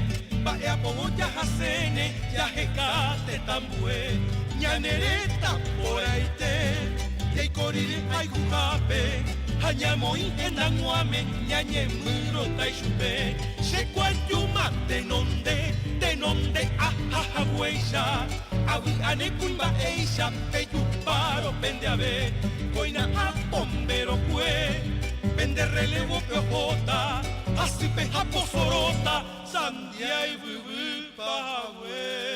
pa eapogo yajacene, yajecate tambue, ñanereta por ahí te, y corire ay jujape, hañamoi enamuame, ñañemuro taishupe, shecuayuma de nonde, ajaja huella, avi anecumba eisha, peyuparo pende a ver, coina a bombero cue, pende relevo peojota, así peja posorota, sandia y vivi pahue.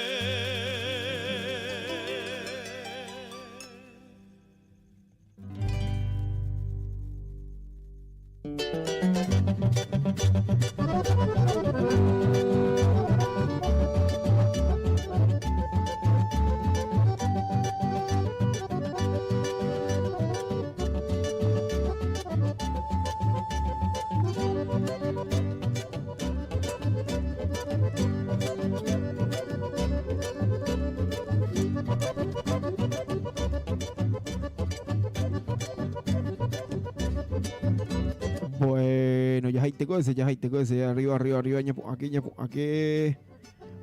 Bueno, ya hay te cose, arriba, ñapu aquí.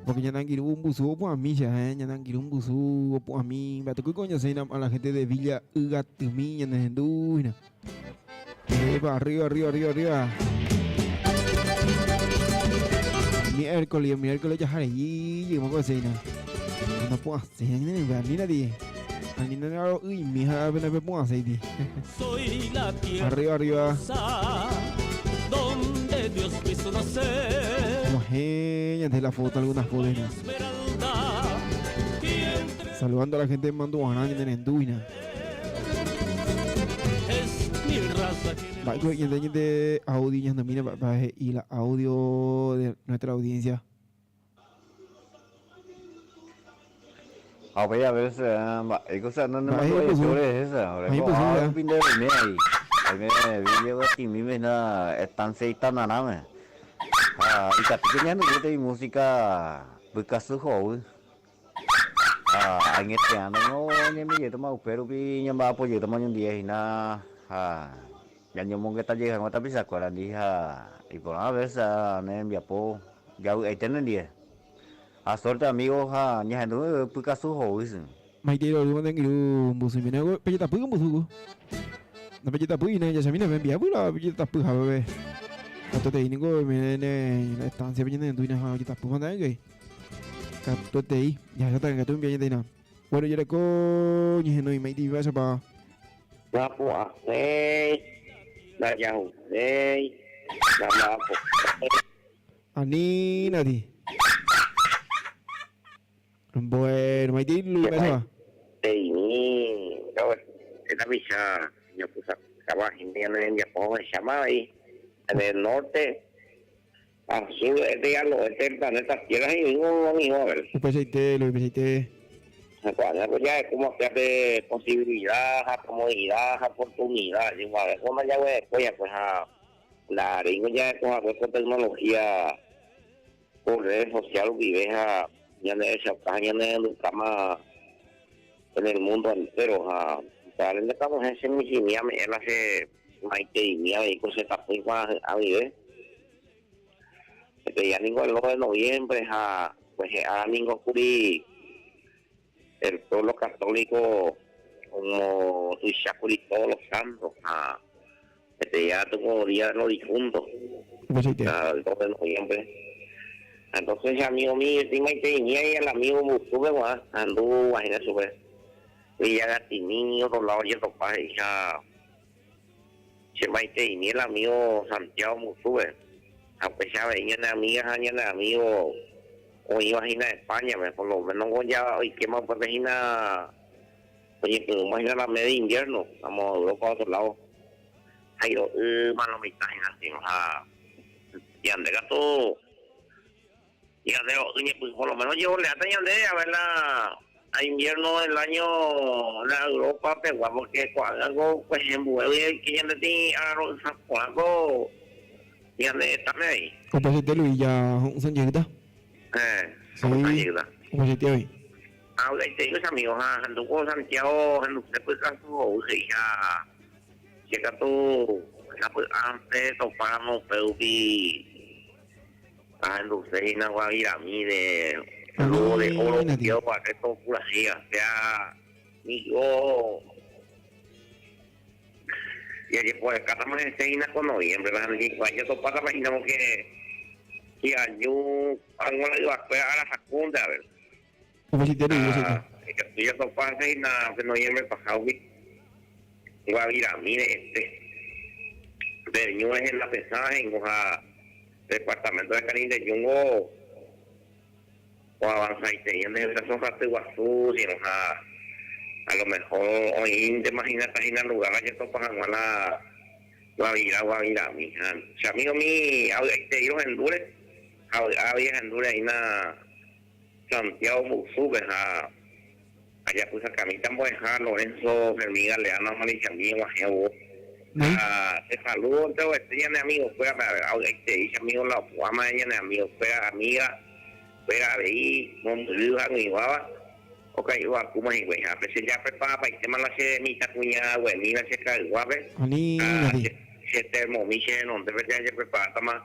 Porque ya nan quiero un buzo pues a mí ya, ya nan quiero un buzo pues a mí. Me tocó coño a la gente de Villa Ugatumi, ya en Duina. Arriba. Miércoles ya haré y llegamos a cena. No puedo hacer ni nadie. Ni nada, uy, mi hija me puedo hacer. Soy la tierra arriba. Donde Dios quiso nacer. Como de la foto, algunas fotos. Saludando a la gente de Manduana y de Nenduina. Es mi raza. Y el de audio, y la audio de nuestra audiencia. A veces, cosa no me puedo sobre esa. Ahora, no pinde de ahí. Ahí me llevo aquí, me na están seitan nada. Y que no de música Picasso Hall. Anh este ano no ni me llevo más pero vi nyamba apoyo tamaño un día y na ya nyomong que talle kan tapi sakuara dia y por a veces ne mi apo ya ahí tienen dia. A suerte amigos nhà nó Picasso Hall. Mai tiro lu mandang lu musuh mina go pe ta pu musuh. Na pe ta pu ina ya samina ben bia pula pe ta pu ha be. Atau teh ini go mene la estancia pe ina tu ina ha kita pu mandang ge. Kato teh ya ya ta kato pe ina. Bueno ya ko ni no mai ti va sa ba. Ba pu a se. Da yang se. Da ma pu. Ani nadi. Bueno, mai ti lu ba sa. Ini, kau kita bisa nyapu Acaba en Japón, se llama ahí, en el norte, al sur, al oeste del planeta Tierra, y un amigo, a ver. Cuando ya es como que de posibilidad, a comodidad, a oportunidad, igual, cuando ya voy pues a la arena ya es con tecnología, por redes sociales, vives a ya en esa caña en el cama en el mundo entero, a para el estamos en ese mismo me él hace maite y mía y cosas muy a vivir. Ya ninguno el 9 de noviembre a pues a ninguno curi el pueblo católico como Tuishakuri todos los santos ya tengo día de los difuntos el 2 de noviembre. Entonces amigo mío y el amigo Musume anduvo en eso pues y ya gatini otro lado y otro país ya se maite y el amigo Santiago Musume aunque ya venían amigas ni amigo o imagina España, por lo menos ya hoy que más pues imagina, oye, pero imagina la media de invierno, vamos a Europa a otro lado. Hay malo mitad así, y ande gato, y ande, pues por lo menos llevo le ata y ande a ver a invierno del año la Europa, pero porque cuando algo pues en Buenos que ya ande ti algo y ande también ahí. O pues te lo y ya un sanjita. ¿Cómo ayuda? ¿Cómo se te oye? Ahora tengo amigos, ando con Santiago, ando después de su hija, llega tú, antes topamos, pero vi, ando se na guavira mi de oro tío para que todo pura giga, o sea, ni yo. Y allí pues acá estamos en Seina con noviembre, yo topaba, imaginamos que y yo hago la a la segunda, a ver. ¿Cómo si tiene? Yo topaba en noviembre pasado, iba a ir a mire de Ñues en la pesada en departamento de Canín de Yungo o avanza y teniendo en esa zona de Guazú, sino a lo mejor hoy te imaginas en el lugar que topas a la Guavira, mi hija. Si amigo mío, te digo en Dure. Había en Honduras y Santiago Musube allá pues a Camita Moeja, Lorenzo Fermín Galeano, Malicia Bien, Guajeo te saludo entonces ya de amigos fuera dice amigo la guama ella de amigos fuera amiga fuera de ahí montuiva mi guava ok igual como es güey a veces ya prepara para el tema la se mita cuñada güey mira se cae guave se termomiche no debe ya prepara más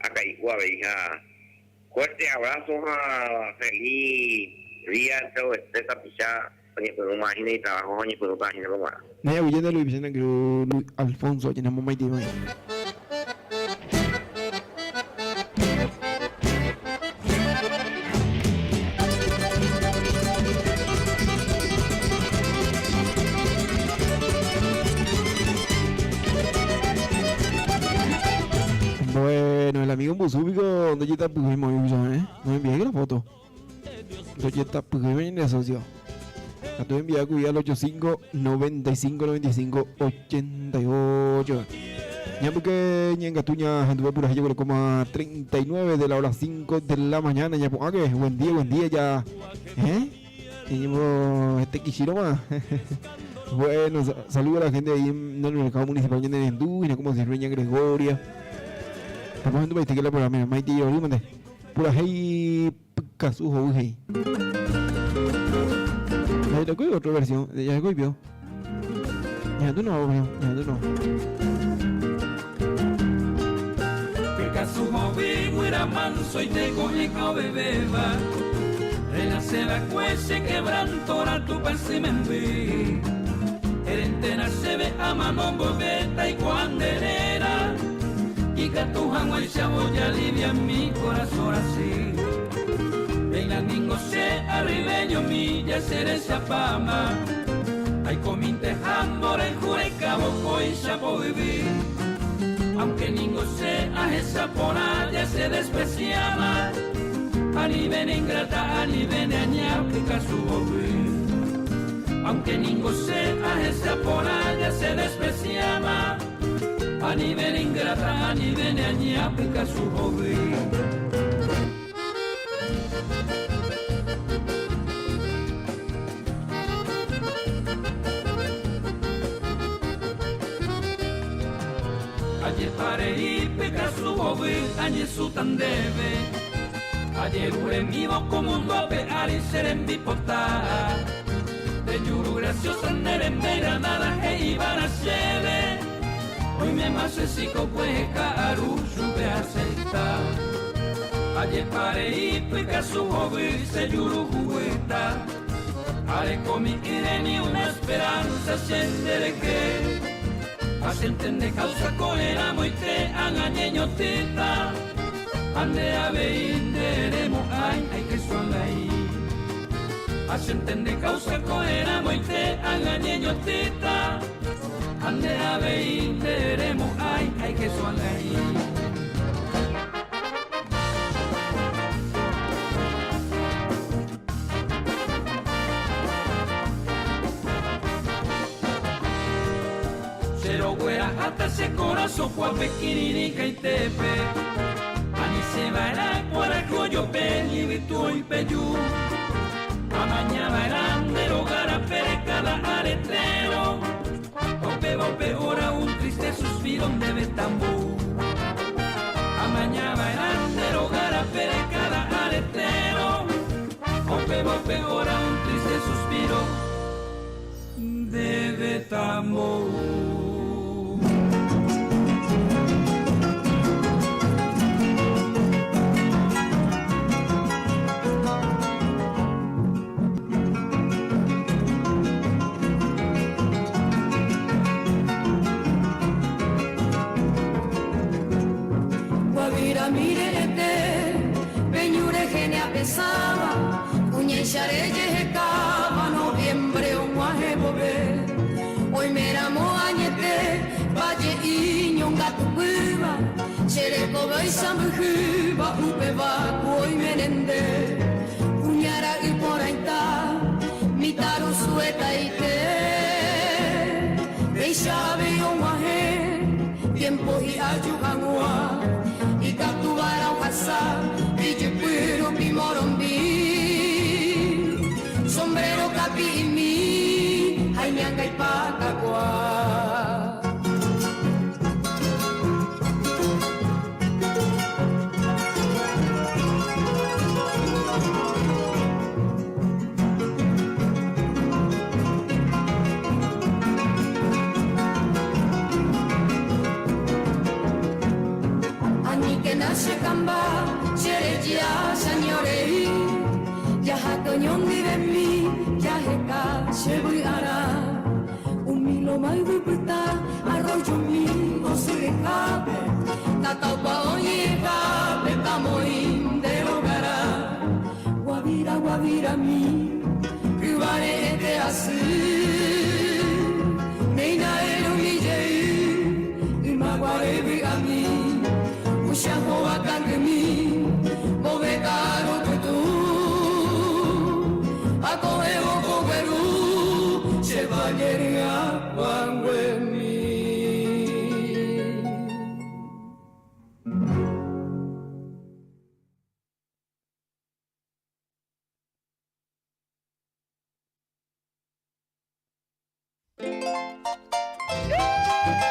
acá igual hija fuerte abrazo feliz día todo esta picha oye pero imagina y trabajo oye pero imagina lo más naya huyendo Luis Vicente creo Luis Alfonso ya no me digo Bueno, el amigo Musúbico, ¿dónde está Pujimo? No me envié la foto. ¿Dónde está Pujimo en el socio? La tuve enviada cuya al 85 95 95 88. Ya porque ya en Gatuña anduve por ahí con como 39 de la hora 5 de la mañana. Ya pues, que buen día ya. Tenemos este Kishiroma. Bueno, saludo a la gente ahí en el mercado municipal de Nendú, como se Reña Gregoria. Estamos en tu país que la programa, Maite y yo, mande. Pura hey, Casujo, hey. Ya te otra versión, ya te vio. Ya tú no. Casujo, era manso y te coñeca bebeba. Renace la cuece quebrantora tu pasimendí. Erentena se ve a mano bobeta y cuanderera. Y que tu jango y ya alivia mi corazón así. En la ningo se arribeño mi ya seré esa fama. Hay cominte jambor en Jurecabo y sapo vivir. Aunque ningo se a esa pona ya se despreciaba. A nivel ingrata, a nivel de añar que casu vivir. Aunque ningo se a esa pona ya se despreciaba. Ani vene ingrata, ani vene añapica su hobby. Ayer pare y peca su hobby, ayer su tan debe. Ayer ure vivo como un dope, ari seren bipota. De yuru graciosa neren vera nada he iban a lleve. Hoy me masesico pues caru sube acepta. Ayer pare y peca su hobby, se yuru jugueta. Are comi ireni una esperanza siendere que. Asentende causa coera moite angañeño tita. Ande a veinderemo ay que son ahí. Asentende causa coera moite angañeño tita. Ande a veinderemo ay que son ahí. Hasta ese corazón guape kiririca y tepe. Ani se baila por el rollo peli vitu y peyú. Amaña bailan del hogar a cada aretero. Ope bope ora un triste suspiro de tambú. Amaña bailan del hogar a cada aretero. Ope bope ora un triste suspiro de tambú. Pesaba, cuña y charelle cava, noviembre o guaje bobe. Hoy me ramo añete, valle y ñonga tu piba. Chere coba y sambujiba, upe va, hoy merende. Cuñara y por ahí está, mi taro sueta y te. Deja veo guaje, tiempo y ayuganua. Y catubara o casa, y yo puedo morombi, sombrero capimi, ay ñanga y patagua. Ani que nace camba, ya señores, ya jacoñón vive en mí, ya jeca se voy a dar. Un milo más de puta, arroyo mío se le cabe. Tatao pa oye cabe, estamos in de logara. Guavira mi, rivare de así. Neina ero mi jei, y maguare vi a mí. Ushaho bacán que mí. Move caro que tú, a coger ojo Perú, se vallería cuando en mí.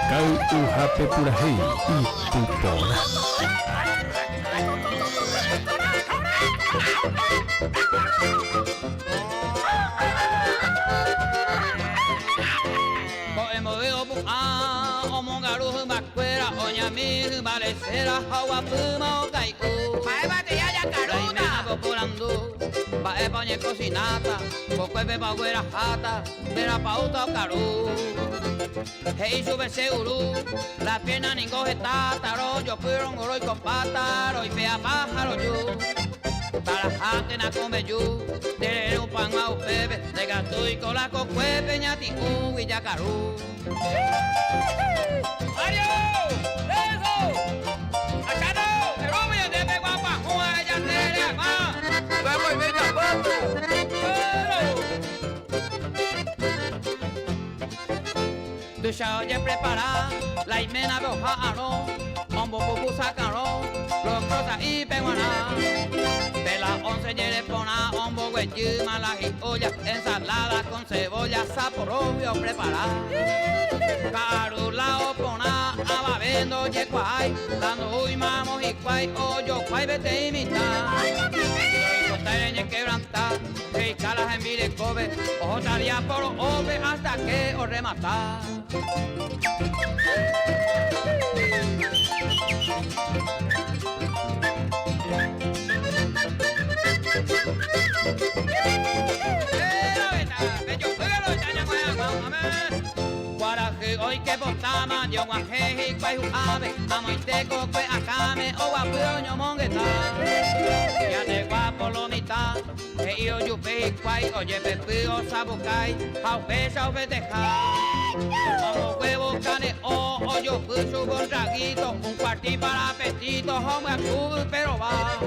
Kau uhape purahei y pupona. Será agua puma o caico. Vai bater a caruda. Vou porando. Vai banhe cocinata. Vou pepe pa guera jata. Vera pa uta caru. Hey sube seguro. La pierna ni coge tátaro. Yo piro un goro y con pátaro. Y pea pájaro yo. Para jate na come yo. Tere un pan a pepe. De gato y cola con cuepe. Ñati y yacarú. ¡Mario! Ducha oye prepara, la imena boja aro, ombo pupu sacaro, los crota y peguana. De las 11 yere pona, ombo güey, malaji olla, ensalada con cebolla, saporobio prepara. Carula o pona, ababendo yequay, dando uy mamos y quay, oyo quay vete imitar. Costareña quebranta, que calas en mire cobe, ojo taría por ove hasta que os rematar. Guaraje hoy que postama, yo guaje y guay ave, amo y teco que acame, o guapuño mongueta. Ya te guapo lo mitad, que yo yupe y guay, oye pepio sabucay, au pesa o veteja. Como huevo cane o yo puso un traguito, un cuartí para apetito, home azul pero va.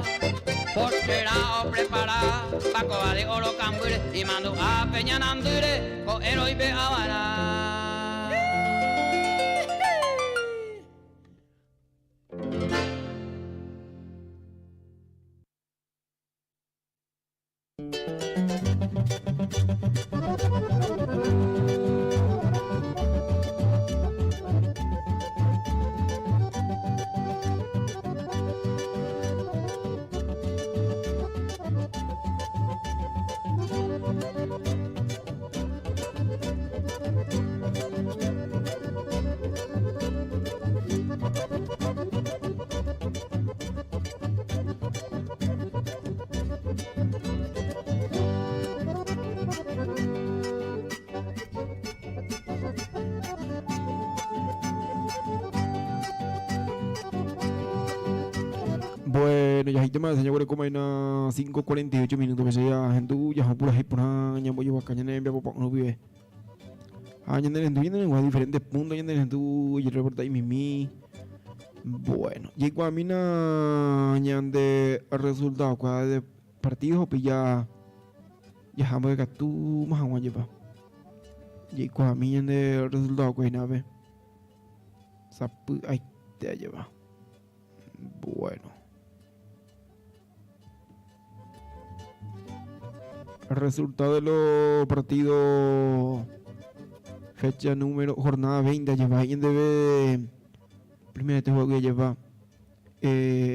Porchera o prepara, paco va de oro cambure, y mando a peña nandure, con héroe ve a varar. Bueno, ya hay tema de señor como en 5:48 minutos que sea gente ya por ahí por año voy a caña en vivo no vive. Año en el diferentes puntos en el y reporta y mimi. Bueno, y cuando de resultado de partido pues ya vamos a tú más agua lleva. Y cuando de resultado pues nave. Sapu ahí te lleva. Bueno. El resultado de los partidos fecha número jornada 20 lleva ahí en debe primero este juego que lleva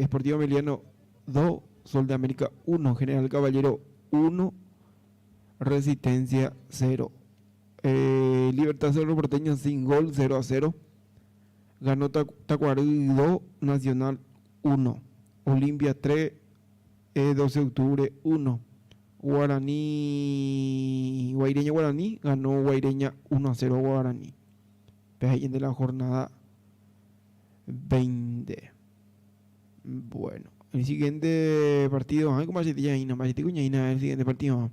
Sportivo Emiliano 2 Sol de América 1 General Caballero 1 Resistencia 0 Libertad Cerro Porteño sin gol 0-0 ganó Tacuarí 2 Nacional 1 Olimpia 3 12 de octubre 1 Guaireña Guaraní ganó Guaireña 1-0 Guaraní. Ahí de la jornada 20. Bueno, el siguiente partido, ay, como se dice ahí, nomás te cuñaina el siguiente partido.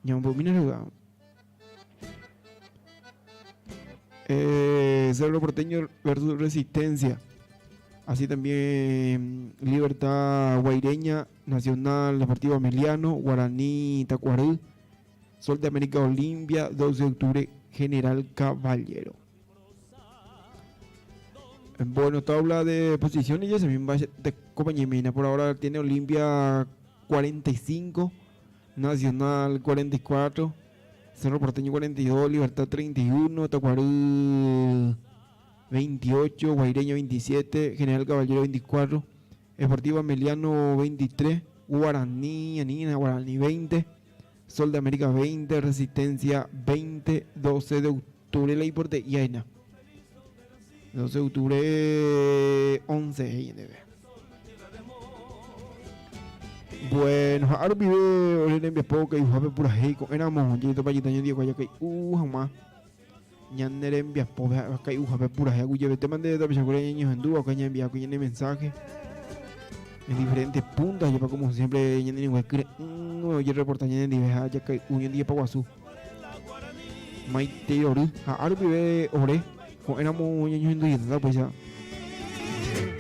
Ya un poco minero. Cerro Porteño versus Resistencia. Así también Libertad Guaireña, Nacional Deportivo Emiliano, Guaraní Tacuarí, Sol de América Olimpia, 12 de octubre General Caballero. Bueno, tabla de posiciones ya se me va de compañía. Por ahora tiene Olimpia 45, Nacional 44, Cerro Porteño 42, Libertad 31, Tacuarí 28, Guaireño 27, General Caballero 24, Deportivo Emiliano 23, Guaraní 20, Sol de América 20, Resistencia 20, 12 de octubre la importe y Aina. 12 de octubre 11 bueno, ahora vive Orena en Biaspoca y Juape por ahí con éramos yo para allí digo ya que jamás ñandere en Biaspoca acá y Juape por ahí yo te mandé de años en dúo caña enviado que tiene mensaje en diferentes puntas yo para como siempre ñandere en cualquier yo reportaña en diversas ya que un día para Guazú Maite Ori ahora vive Ore con éramos años en dúo pues ya.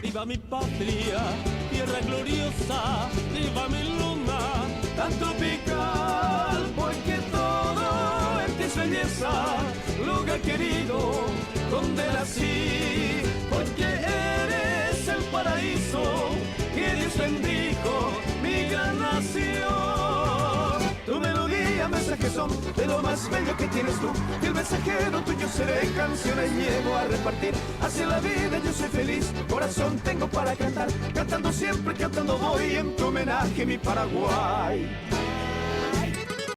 Viva mi patria, tierra gloriosa, viva mi luna, tan tropical, porque todo es belleza, lugar querido, donde nací, porque eres el paraíso que Dios bendijo mi gran nación. Tu melodía, mensajes son de lo más bello que tienes tú, y el mensajero tuyo seré, canciones llevo a repartir. Hacia la vida yo soy feliz, corazón tengo para cantar, cantando siempre, cantando voy en tu homenaje mi Paraguay.